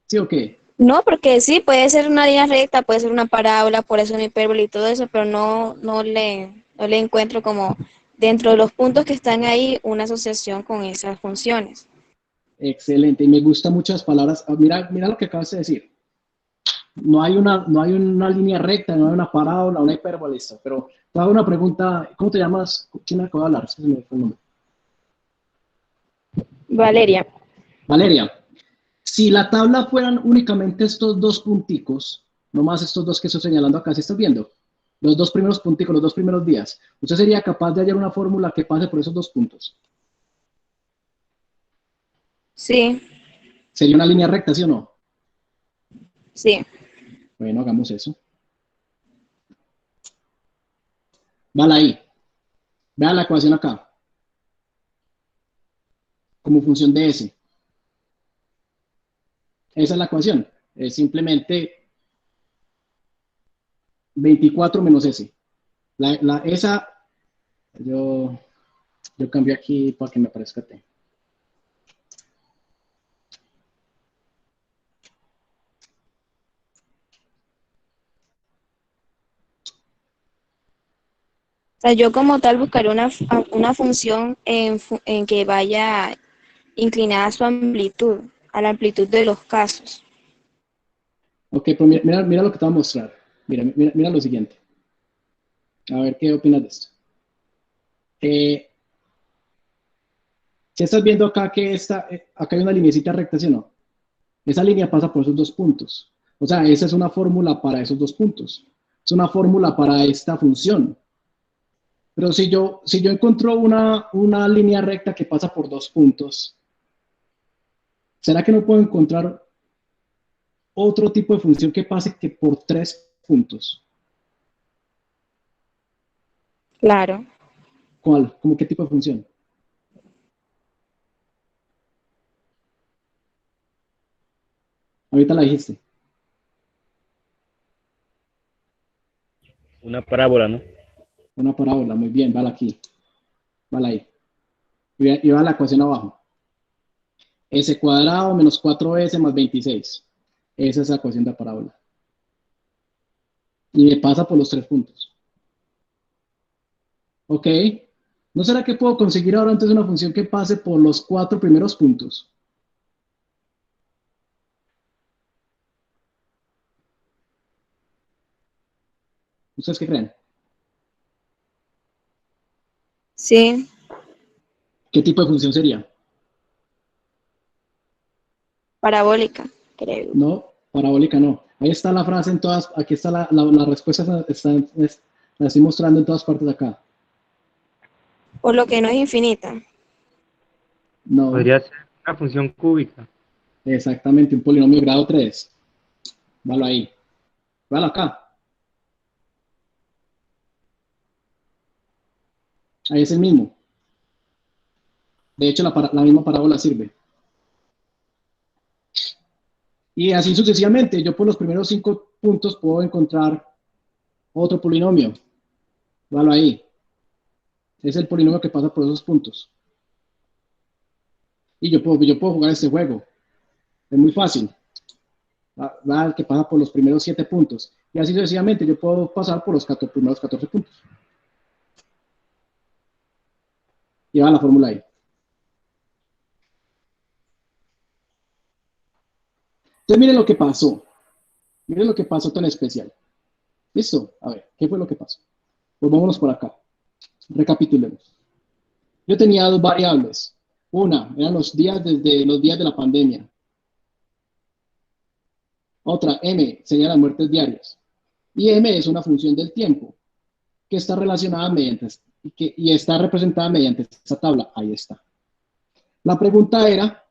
¿Sí o qué? No, porque sí, puede ser una línea recta, puede ser una parábola, puede ser una hipérbole y todo eso, pero no le encuentro como dentro de los puntos que están ahí una asociación con esas funciones. Excelente. Y me gustan muchas palabras. Mira lo que acabas de decir. No hay una línea recta, no hay una parábola, una hipérbole, listo. Pero te hago una pregunta. ¿Cómo te llamas? ¿Quién acaba de hablar? Es que se me fue el nombre. Valeria, Valeria. Si la tabla fueran únicamente estos dos punticos, no más estos dos que estoy señalando acá, ¿sí estás viendo? Los dos primeros punticos, los dos primeros días. ¿Usted sería capaz de hallar una fórmula que pase por esos dos puntos? sí, ¿Sería una línea recta, sí o no? sí. Bueno, hagamos eso. Vale ahí. Vea la ecuación acá, como función de S. Esa es la ecuación. Es simplemente 24 menos S. Esa, yo, yo cambio aquí para que me parezca T. O sea, yo como tal buscaré una función en que vaya inclinada a su amplitud, a la amplitud de los casos. Ok, pues mira lo que te voy a mostrar. Mira lo siguiente. A ver qué opinas de esto. Si estás viendo acá que acá hay una linecita recta, ¿sí o no? Esa línea pasa por esos dos puntos. O sea, esa es una fórmula para esos dos puntos. Es una fórmula para esta función. Pero si yo encuentro una línea recta que pasa por dos puntos, ¿será que no puedo encontrar otro tipo de función que pase que por tres puntos? Claro. ¿Cuál? ¿Cómo qué tipo de función? Ahorita la dijiste. Una parábola, ¿no? Una parábola, muy bien, vale aquí. Vale ahí. Y va la ecuación abajo. S cuadrado menos 4S más 26. Esa es la ecuación de la parábola. Y me pasa por los tres puntos. ¿Ok? ¿No será que puedo conseguir ahora entonces una función que pase por los cuatro primeros puntos? ¿Ustedes qué creen? Sí, ¿Qué tipo de función sería? parabólica, creo. No, parabólica no. Ahí está la frase en todas, aquí está la respuesta, la estoy mostrando en todas partes de acá. Por lo que no es infinita. No, Podría ser una función cúbica. exactamente, un polinomio de grado 3. Valo ahí. Valo acá. Ahí es el mismo. De hecho, la misma parábola sirve. Y así sucesivamente, yo por los primeros 5 puntos puedo encontrar otro polinomio. Valo ahí. Es el polinomio que pasa por esos puntos. Y yo puedo jugar este juego. Es muy fácil. Va el que pasa por los primeros 7 puntos. Y así sucesivamente, yo puedo pasar por los primeros 14 puntos. Y va la fórmula ahí. Entonces, miren lo que pasó. Miren lo que pasó tan especial. ¿Listo? A ver, ¿qué fue lo que pasó? Pues vámonos por acá. Recapitulemos. Yo tenía dos variables. Una, eran los días desde los días de la pandemia. Otra, M, señala muertes diarias. Y M es una función del tiempo que está relacionada y está representada mediante esta tabla. Ahí está. La pregunta era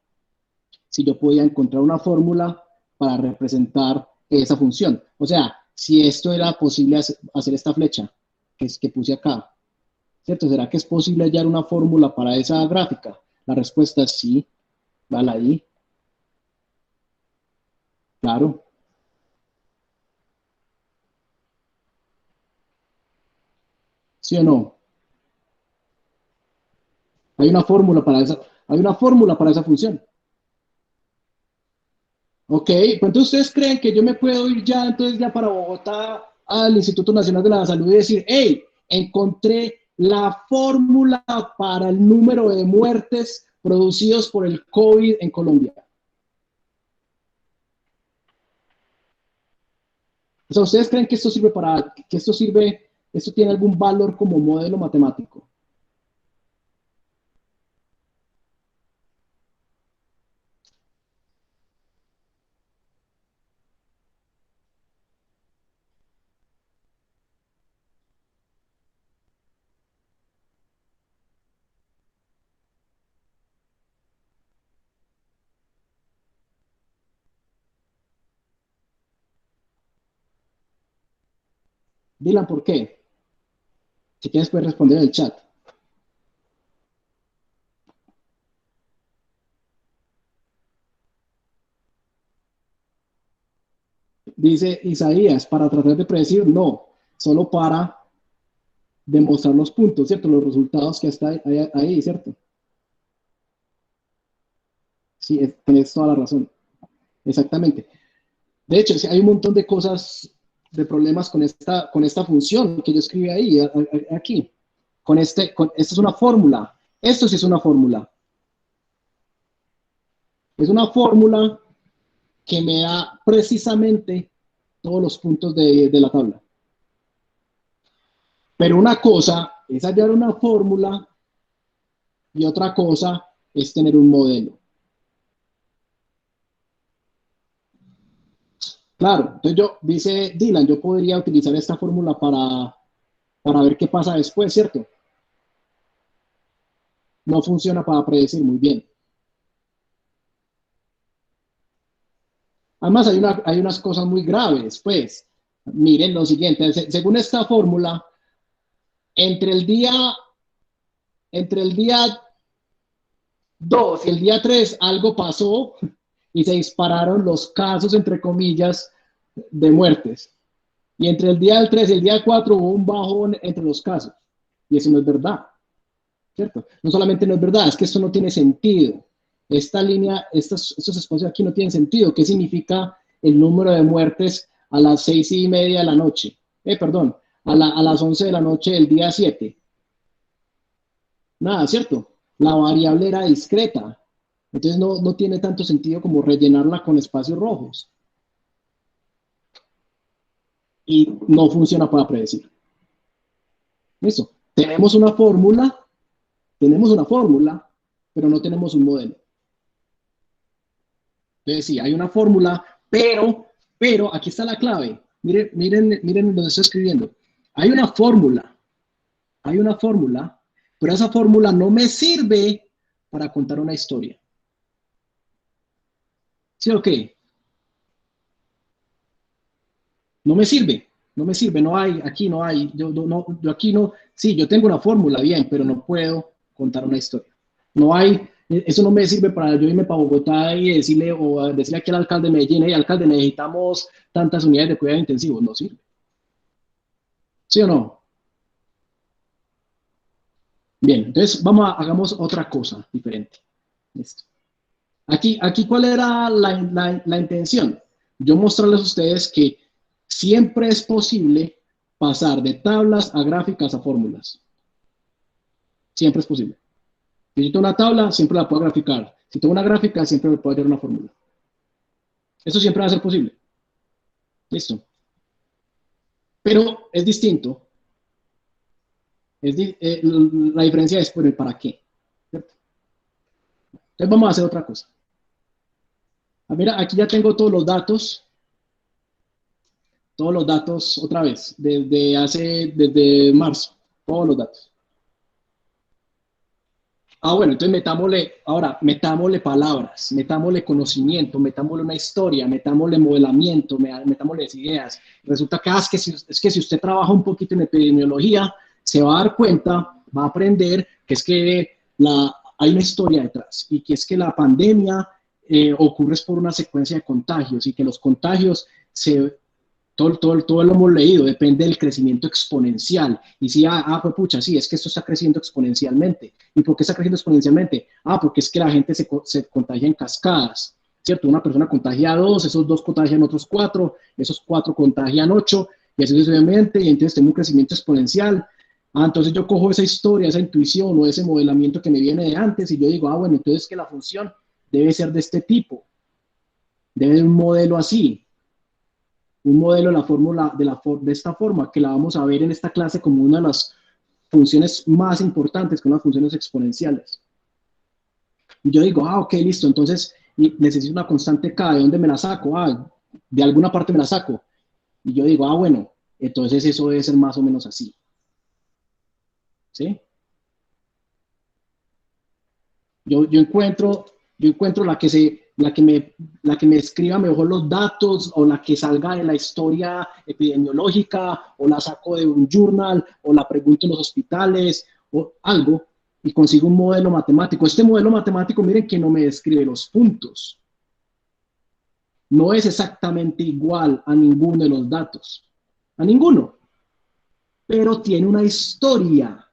si yo podía encontrar una fórmula para representar esa función. O sea, si esto era posible hacer esta flecha que puse acá. ¿Cierto? ¿Será que es posible hallar una fórmula para esa gráfica? La respuesta es sí. Vale ahí. Claro. ¿Sí o no? Hay una fórmula para esa función. Ok, pues entonces ustedes creen que yo me puedo ir ya, entonces ya para Bogotá, al Instituto Nacional de la Salud y decir, hey, encontré la fórmula para el número de muertes producidos por el COVID en Colombia. O sea, ¿ustedes creen que esto tiene algún valor como modelo matemático? Dylan, ¿por qué? Si quieres puedes responder en el chat. Dice Isaías, para tratar de predecir, no, solo para demostrar los puntos, ¿cierto? Los resultados que está ahí, ¿cierto? Sí, tienes toda la razón. Exactamente. De hecho, sí, hay un montón de cosas, de problemas con esta función que yo escribí ahí, aquí. Esta es una fórmula. Esto sí es una fórmula. Es una fórmula que me da precisamente todos los puntos de la tabla. Pero una cosa es hallar una fórmula y otra cosa es tener un modelo. Claro, entonces dice Dylan, yo podría utilizar esta fórmula para ver qué pasa después, ¿cierto? No funciona para predecir muy bien. Además, hay unas cosas muy graves, pues. Miren lo siguiente, según esta fórmula, entre el día 2 y el día 3 algo pasó y se dispararon los casos, entre comillas, de muertes. Y entre el día del 3 y el día 4 hubo un bajón entre los casos. Y eso no es verdad, ¿cierto? No solamente no es verdad, es que esto no tiene sentido. Esta línea, estos espacios aquí no tienen sentido. ¿Qué significa el número de muertes a las 6:30 de la noche? Perdón, a las 11 de la noche del día 7. Nada, ¿cierto? La variable era discreta. Entonces no tiene tanto sentido como rellenarla con espacios rojos. Y no funciona para predecir. Eso. Tenemos una fórmula, pero no tenemos un modelo. Entonces sí, hay una fórmula, pero aquí está la clave. Miren donde estoy escribiendo. Hay una fórmula, pero esa fórmula no me sirve para contar una historia. ¿Sí o qué? No me sirve, aquí no hay, yo aquí no, sí, yo tengo una fórmula, bien, pero no puedo contar una historia. No hay, eso no me sirve para yo irme para Bogotá y decirle aquí al alcalde de Medellín, hey, alcalde, necesitamos tantas unidades de cuidados intensivos, no sirve. ¿Sí o no? Bien, entonces hagamos otra cosa diferente. Listo. Aquí ¿cuál era la intención? Yo mostrarles a ustedes que siempre es posible pasar de tablas a gráficas a fórmulas. Siempre es posible. Si yo tengo una tabla, siempre la puedo graficar. Si tengo una gráfica, siempre me puedo hallar una fórmula. Eso siempre va a ser posible. Listo. Pero es distinto. La diferencia es por el para qué. ¿Cierto? Entonces vamos a hacer otra cosa. Mira, aquí ya tengo todos los datos otra vez, desde marzo, todos los datos. Bueno, entonces metámosle palabras, metámosle conocimiento, metámosle una historia, metámosle modelamiento, metámosle ideas. Resulta que es que si usted trabaja un poquito en epidemiología, se va a dar cuenta, va a aprender que es que hay una historia detrás y que es que la pandemia ocurre por una secuencia de contagios y que los contagios todo lo hemos leído, depende del crecimiento exponencial. Y si, pues pucha, sí, es que esto está creciendo exponencialmente. ¿Y por qué está creciendo exponencialmente? Porque es que la gente se contagia en cascadas, ¿cierto? Una persona contagia a 2, esos 2 contagian otros 4, esos 4 contagian 8, y así sucesivamente, y entonces tengo un crecimiento exponencial. Entonces yo cojo esa historia, esa intuición o ese modelamiento que me viene de antes y yo digo, bueno, entonces que la función debe ser de este tipo, debe ser un modelo así, un modelo de la fórmula de esta forma, que la vamos a ver en esta clase como una de las funciones más importantes, que son las funciones exponenciales. Y yo digo, ok, listo, entonces necesito una constante K, ¿de dónde me la saco? De alguna parte me la saco. Y yo digo, bueno, entonces eso debe ser más o menos así. ¿Sí? Yo encuentro la que me escriba mejor los datos, o la que salga de la historia epidemiológica, o la saco de un journal, o la pregunto en los hospitales, o algo, y consigo un modelo matemático. Este modelo matemático, miren que no me describe los puntos. No es exactamente igual a ninguno de los datos. A ninguno. Pero tiene una historia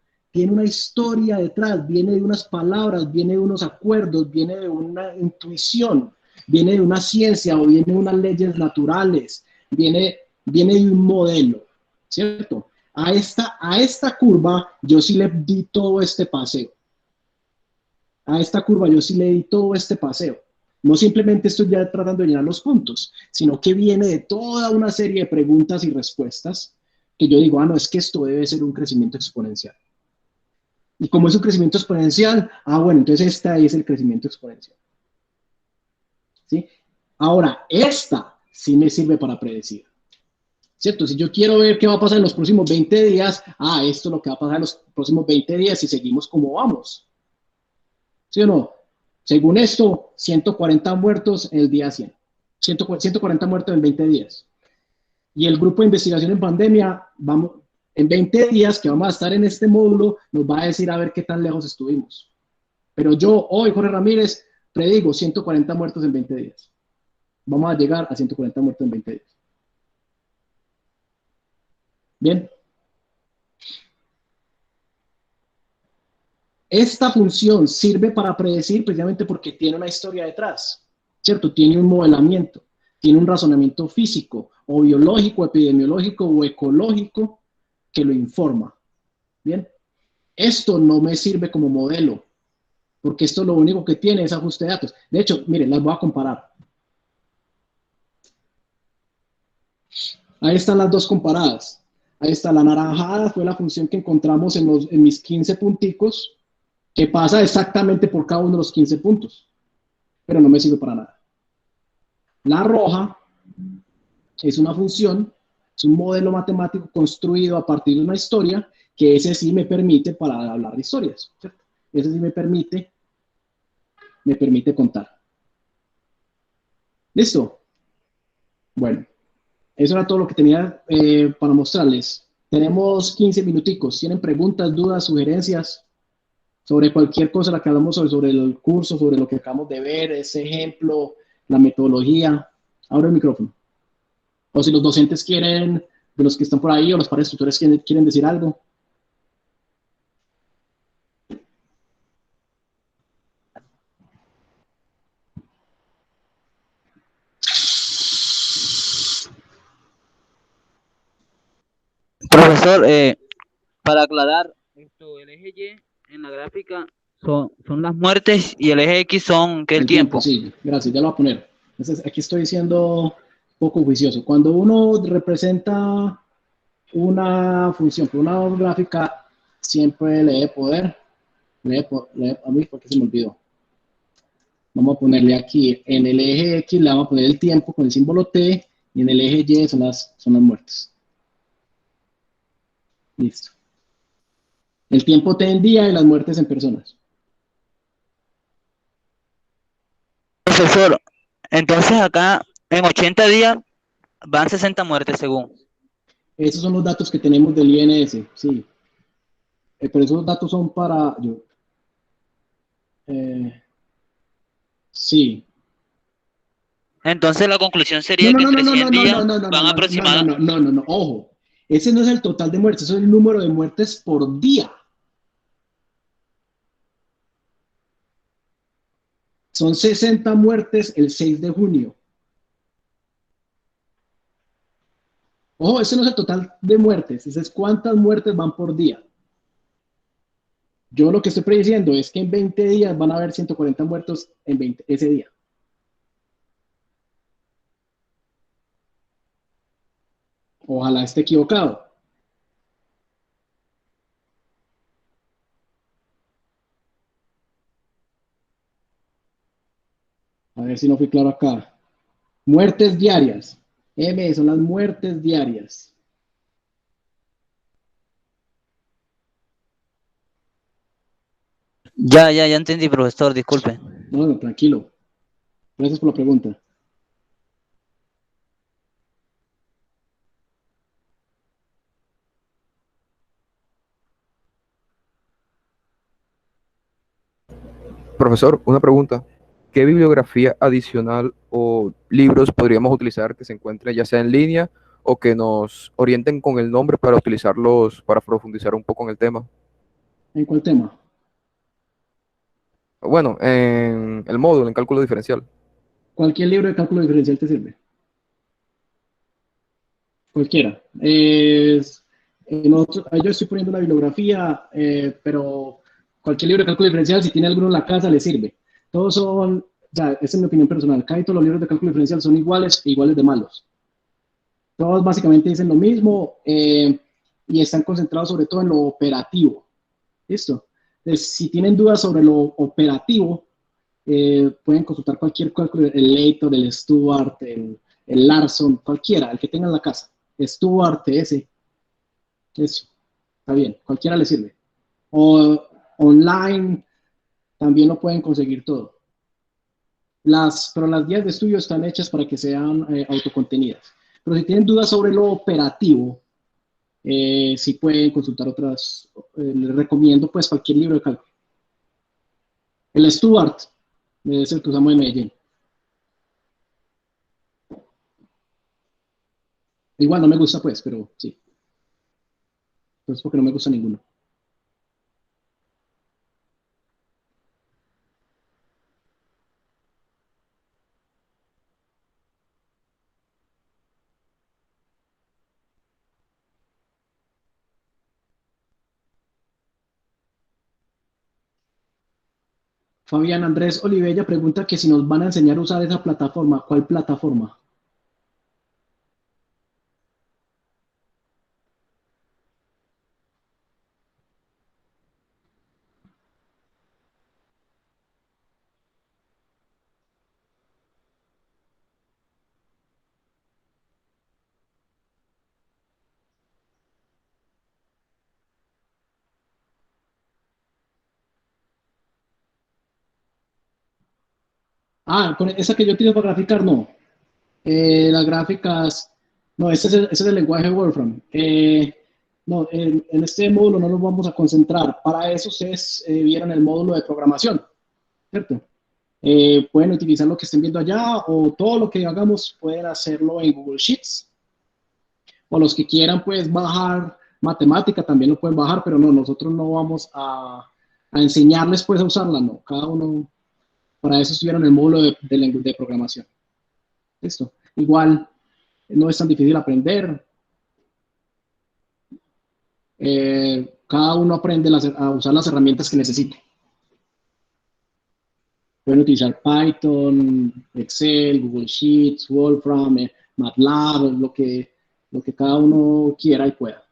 detrás, viene de unas palabras, viene de unos acuerdos, viene de una intuición, viene de una ciencia o viene de unas leyes naturales, viene de un modelo, ¿cierto? A esta curva yo sí le di todo este paseo. A esta curva yo sí le di todo este paseo. No simplemente estoy ya tratando de llenar los puntos, sino que viene de toda una serie de preguntas y respuestas que yo digo, no, es que esto debe ser un crecimiento exponencial. Y como es un crecimiento exponencial, bueno, entonces este es el crecimiento exponencial. ¿Sí? Ahora, esta sí me sirve para predecir. ¿Cierto? Si yo quiero ver qué va a pasar en los próximos 20 días, esto es lo que va a pasar en los próximos 20 días si seguimos como vamos. ¿Sí o no? Según esto, 140 muertos en el día 100. 140 muertos en 20 días. Y el grupo de investigación en pandemia, en 20 días que vamos a estar en este módulo, nos va a decir a ver qué tan lejos estuvimos. Pero yo, hoy, Jorge Ramírez, predigo 140 muertos en 20 días. Vamos a llegar a 140 muertos en 20 días. Bien. Esta función sirve para predecir precisamente porque tiene una historia detrás, ¿cierto? Tiene un modelamiento, tiene un razonamiento físico, o biológico, epidemiológico o ecológico que lo informa. Bien. Esto no me sirve como modelo, porque esto lo único que tiene es ajuste de datos. De hecho, miren, las voy a comparar. Ahí están las dos comparadas. Ahí está la naranjada, fue la función que encontramos en mis 15 punticos, que pasa exactamente por cada uno de los 15 puntos, pero no me sirve para nada. La roja es una función, es un modelo matemático construido a partir de una historia, que ese sí me permite para hablar de historias, ¿cierto? Ese sí me permite contar. ¿Listo? Bueno, eso era todo lo que tenía para mostrarles. Tenemos 15 minuticos. ¿Tienen preguntas, dudas, sugerencias sobre cualquier cosa la que hablamos sobre el curso, sobre lo que acabamos de ver, ese ejemplo, la metodología? Abro el micrófono. O si los docentes quieren, de los que están por ahí, o los padres tutores quieren decir algo. Profesor, para aclarar, el eje Y en la gráfica son las muertes y el eje X son el tiempo. Sí, gracias, ya lo voy a poner. Entonces, aquí estoy siendo poco juicioso. Cuando uno representa una función con una gráfica, siempre le debe poder, a mí porque se me olvidó. Vamos a ponerle aquí, en el eje X le vamos a poner el tiempo con el símbolo T, y en el eje Y son las muertes. Listo. El tiempo T en día y las muertes en personas. Profesor, entonces acá en 80 días van 60 muertes según. Esos son los datos que tenemos del INS, sí. Pero esos datos son para... sí. Entonces la conclusión No, sería no, que no, no, entre no, 100 no, no, días no, no, no, no, van no, no, no, aproximadamente. no, no, no, no, ojo. Ese no es el total de muertes, eso es el número de muertes por día. Son 60 muertes el 6 de junio. Ojo, ese no es el total de muertes, ese es cuántas muertes van por día. Yo lo que estoy prediciendo es que en 20 días van a haber 140 muertos en 20, ese día. Ojalá esté equivocado. A ver si no fui claro acá. Muertes diarias. M son las muertes diarias. Ya entendí, profesor, disculpe. No, no, tranquilo. Gracias por la pregunta. Profesor, una pregunta. ¿Qué bibliografía adicional o libros podríamos utilizar que se encuentren ya sea en línea o que nos orienten con el nombre para utilizarlos para profundizar un poco en el tema? ¿En cuál tema? Bueno, en el módulo, en cálculo diferencial. Cualquier libro de cálculo diferencial te sirve. Cualquiera. Ahí yo estoy poniendo una bibliografía, pero cualquier libro de cálculo diferencial, si tiene alguno en la casa, le sirve. Todos son, o sea, esa es mi opinión personal. Casi todos los libros de cálculo diferencial son iguales e iguales de malos. Todos básicamente dicen lo mismo y están concentrados sobre todo en lo operativo. ¿Listo? Entonces, si tienen dudas sobre lo operativo, pueden consultar cualquier cálculo, el Leighton, el Stuart, el Larson, cualquiera, el que tenga en la casa. Stuart, ese, eso, está bien, cualquiera le sirve. O online también lo pueden conseguir todo. Pero las guías de estudio están hechas para que sean autocontenidas. Pero si tienen dudas sobre lo operativo, sí pueden consultar otras. Les recomiendo pues cualquier libro de cálculo. El Stuart es el que usamos en Medellín. Igual no me gusta pues, pero sí. Pues porque no me gusta ninguno. Fabián Andrés Olivella pregunta que si nos van a enseñar a usar esa plataforma. ¿Cuál plataforma? Ah, con esa que yo utilizo para graficar, no. Las gráficas, no, ese es el lenguaje Wolfram. No, en este módulo no nos vamos a concentrar. Para eso ustedes vieron el módulo de programación, ¿cierto? Pueden utilizar lo que estén viendo allá o todo lo que hagamos pueden hacerlo en Google Sheets. O los que quieran, pues, bajar matemática también lo pueden bajar, pero no, nosotros no vamos a enseñarles, pues, a usarla, no. Cada uno, para eso estuvieron el módulo de programación. Listo. Igual, no es tan difícil aprender. Cada uno aprende a usar las herramientas que necesite. Pueden utilizar Python, Excel, Google Sheets, Wolfram, MATLAB, lo que cada uno quiera y pueda.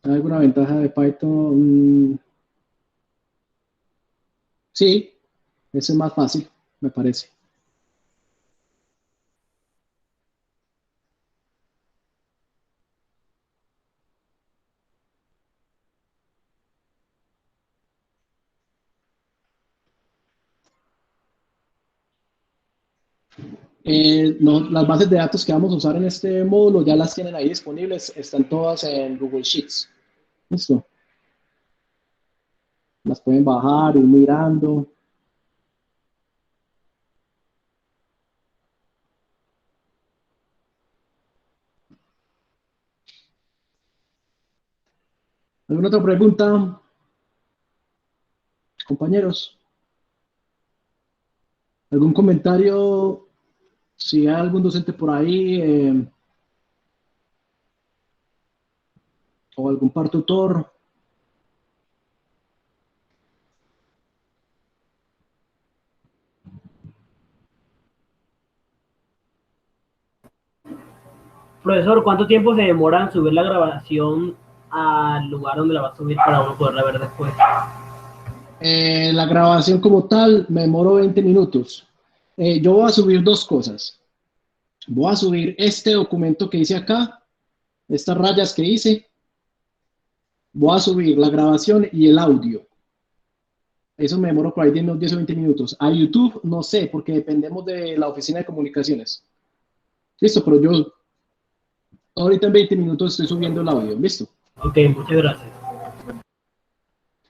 ¿Hay alguna ventaja de Python? Sí, eso es más fácil, me parece. Las bases de datos que vamos a usar en este módulo ya las tienen ahí disponibles, están todas en Google Sheets. ¿Listo? Las pueden bajar, ir mirando. ¿Alguna otra pregunta, compañeros? ¿Algún comentario? Si hay algún docente por ahí o algún par tutor. Profesor, ¿cuánto tiempo se demora en subir la grabación al lugar donde la va a subir para uno poderla ver después? La grabación como tal me demoro 20 minutos. Yo voy a subir dos cosas. Voy a subir este documento que hice acá, estas rayas que hice. Voy a subir la grabación y el audio. Eso me demoro por ahí 10 o 20 minutos. A YouTube no sé, porque dependemos de la oficina de comunicaciones. Listo, pero yo ahorita en 20 minutos estoy subiendo el audio. Listo. Ok, muchas gracias.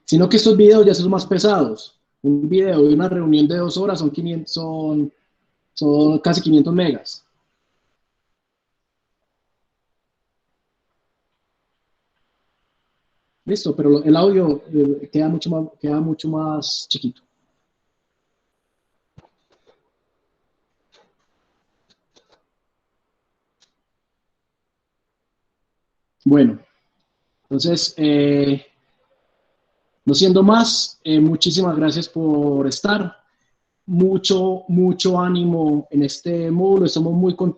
Sino que estos videos ya son más pesados. Un video de una reunión de 2 horas son casi 500 megas. Listo, pero el audio queda mucho más chiquito. Bueno, entonces, no siendo más, muchísimas gracias por estar. Mucho ánimo en este módulo. Estamos muy contentos.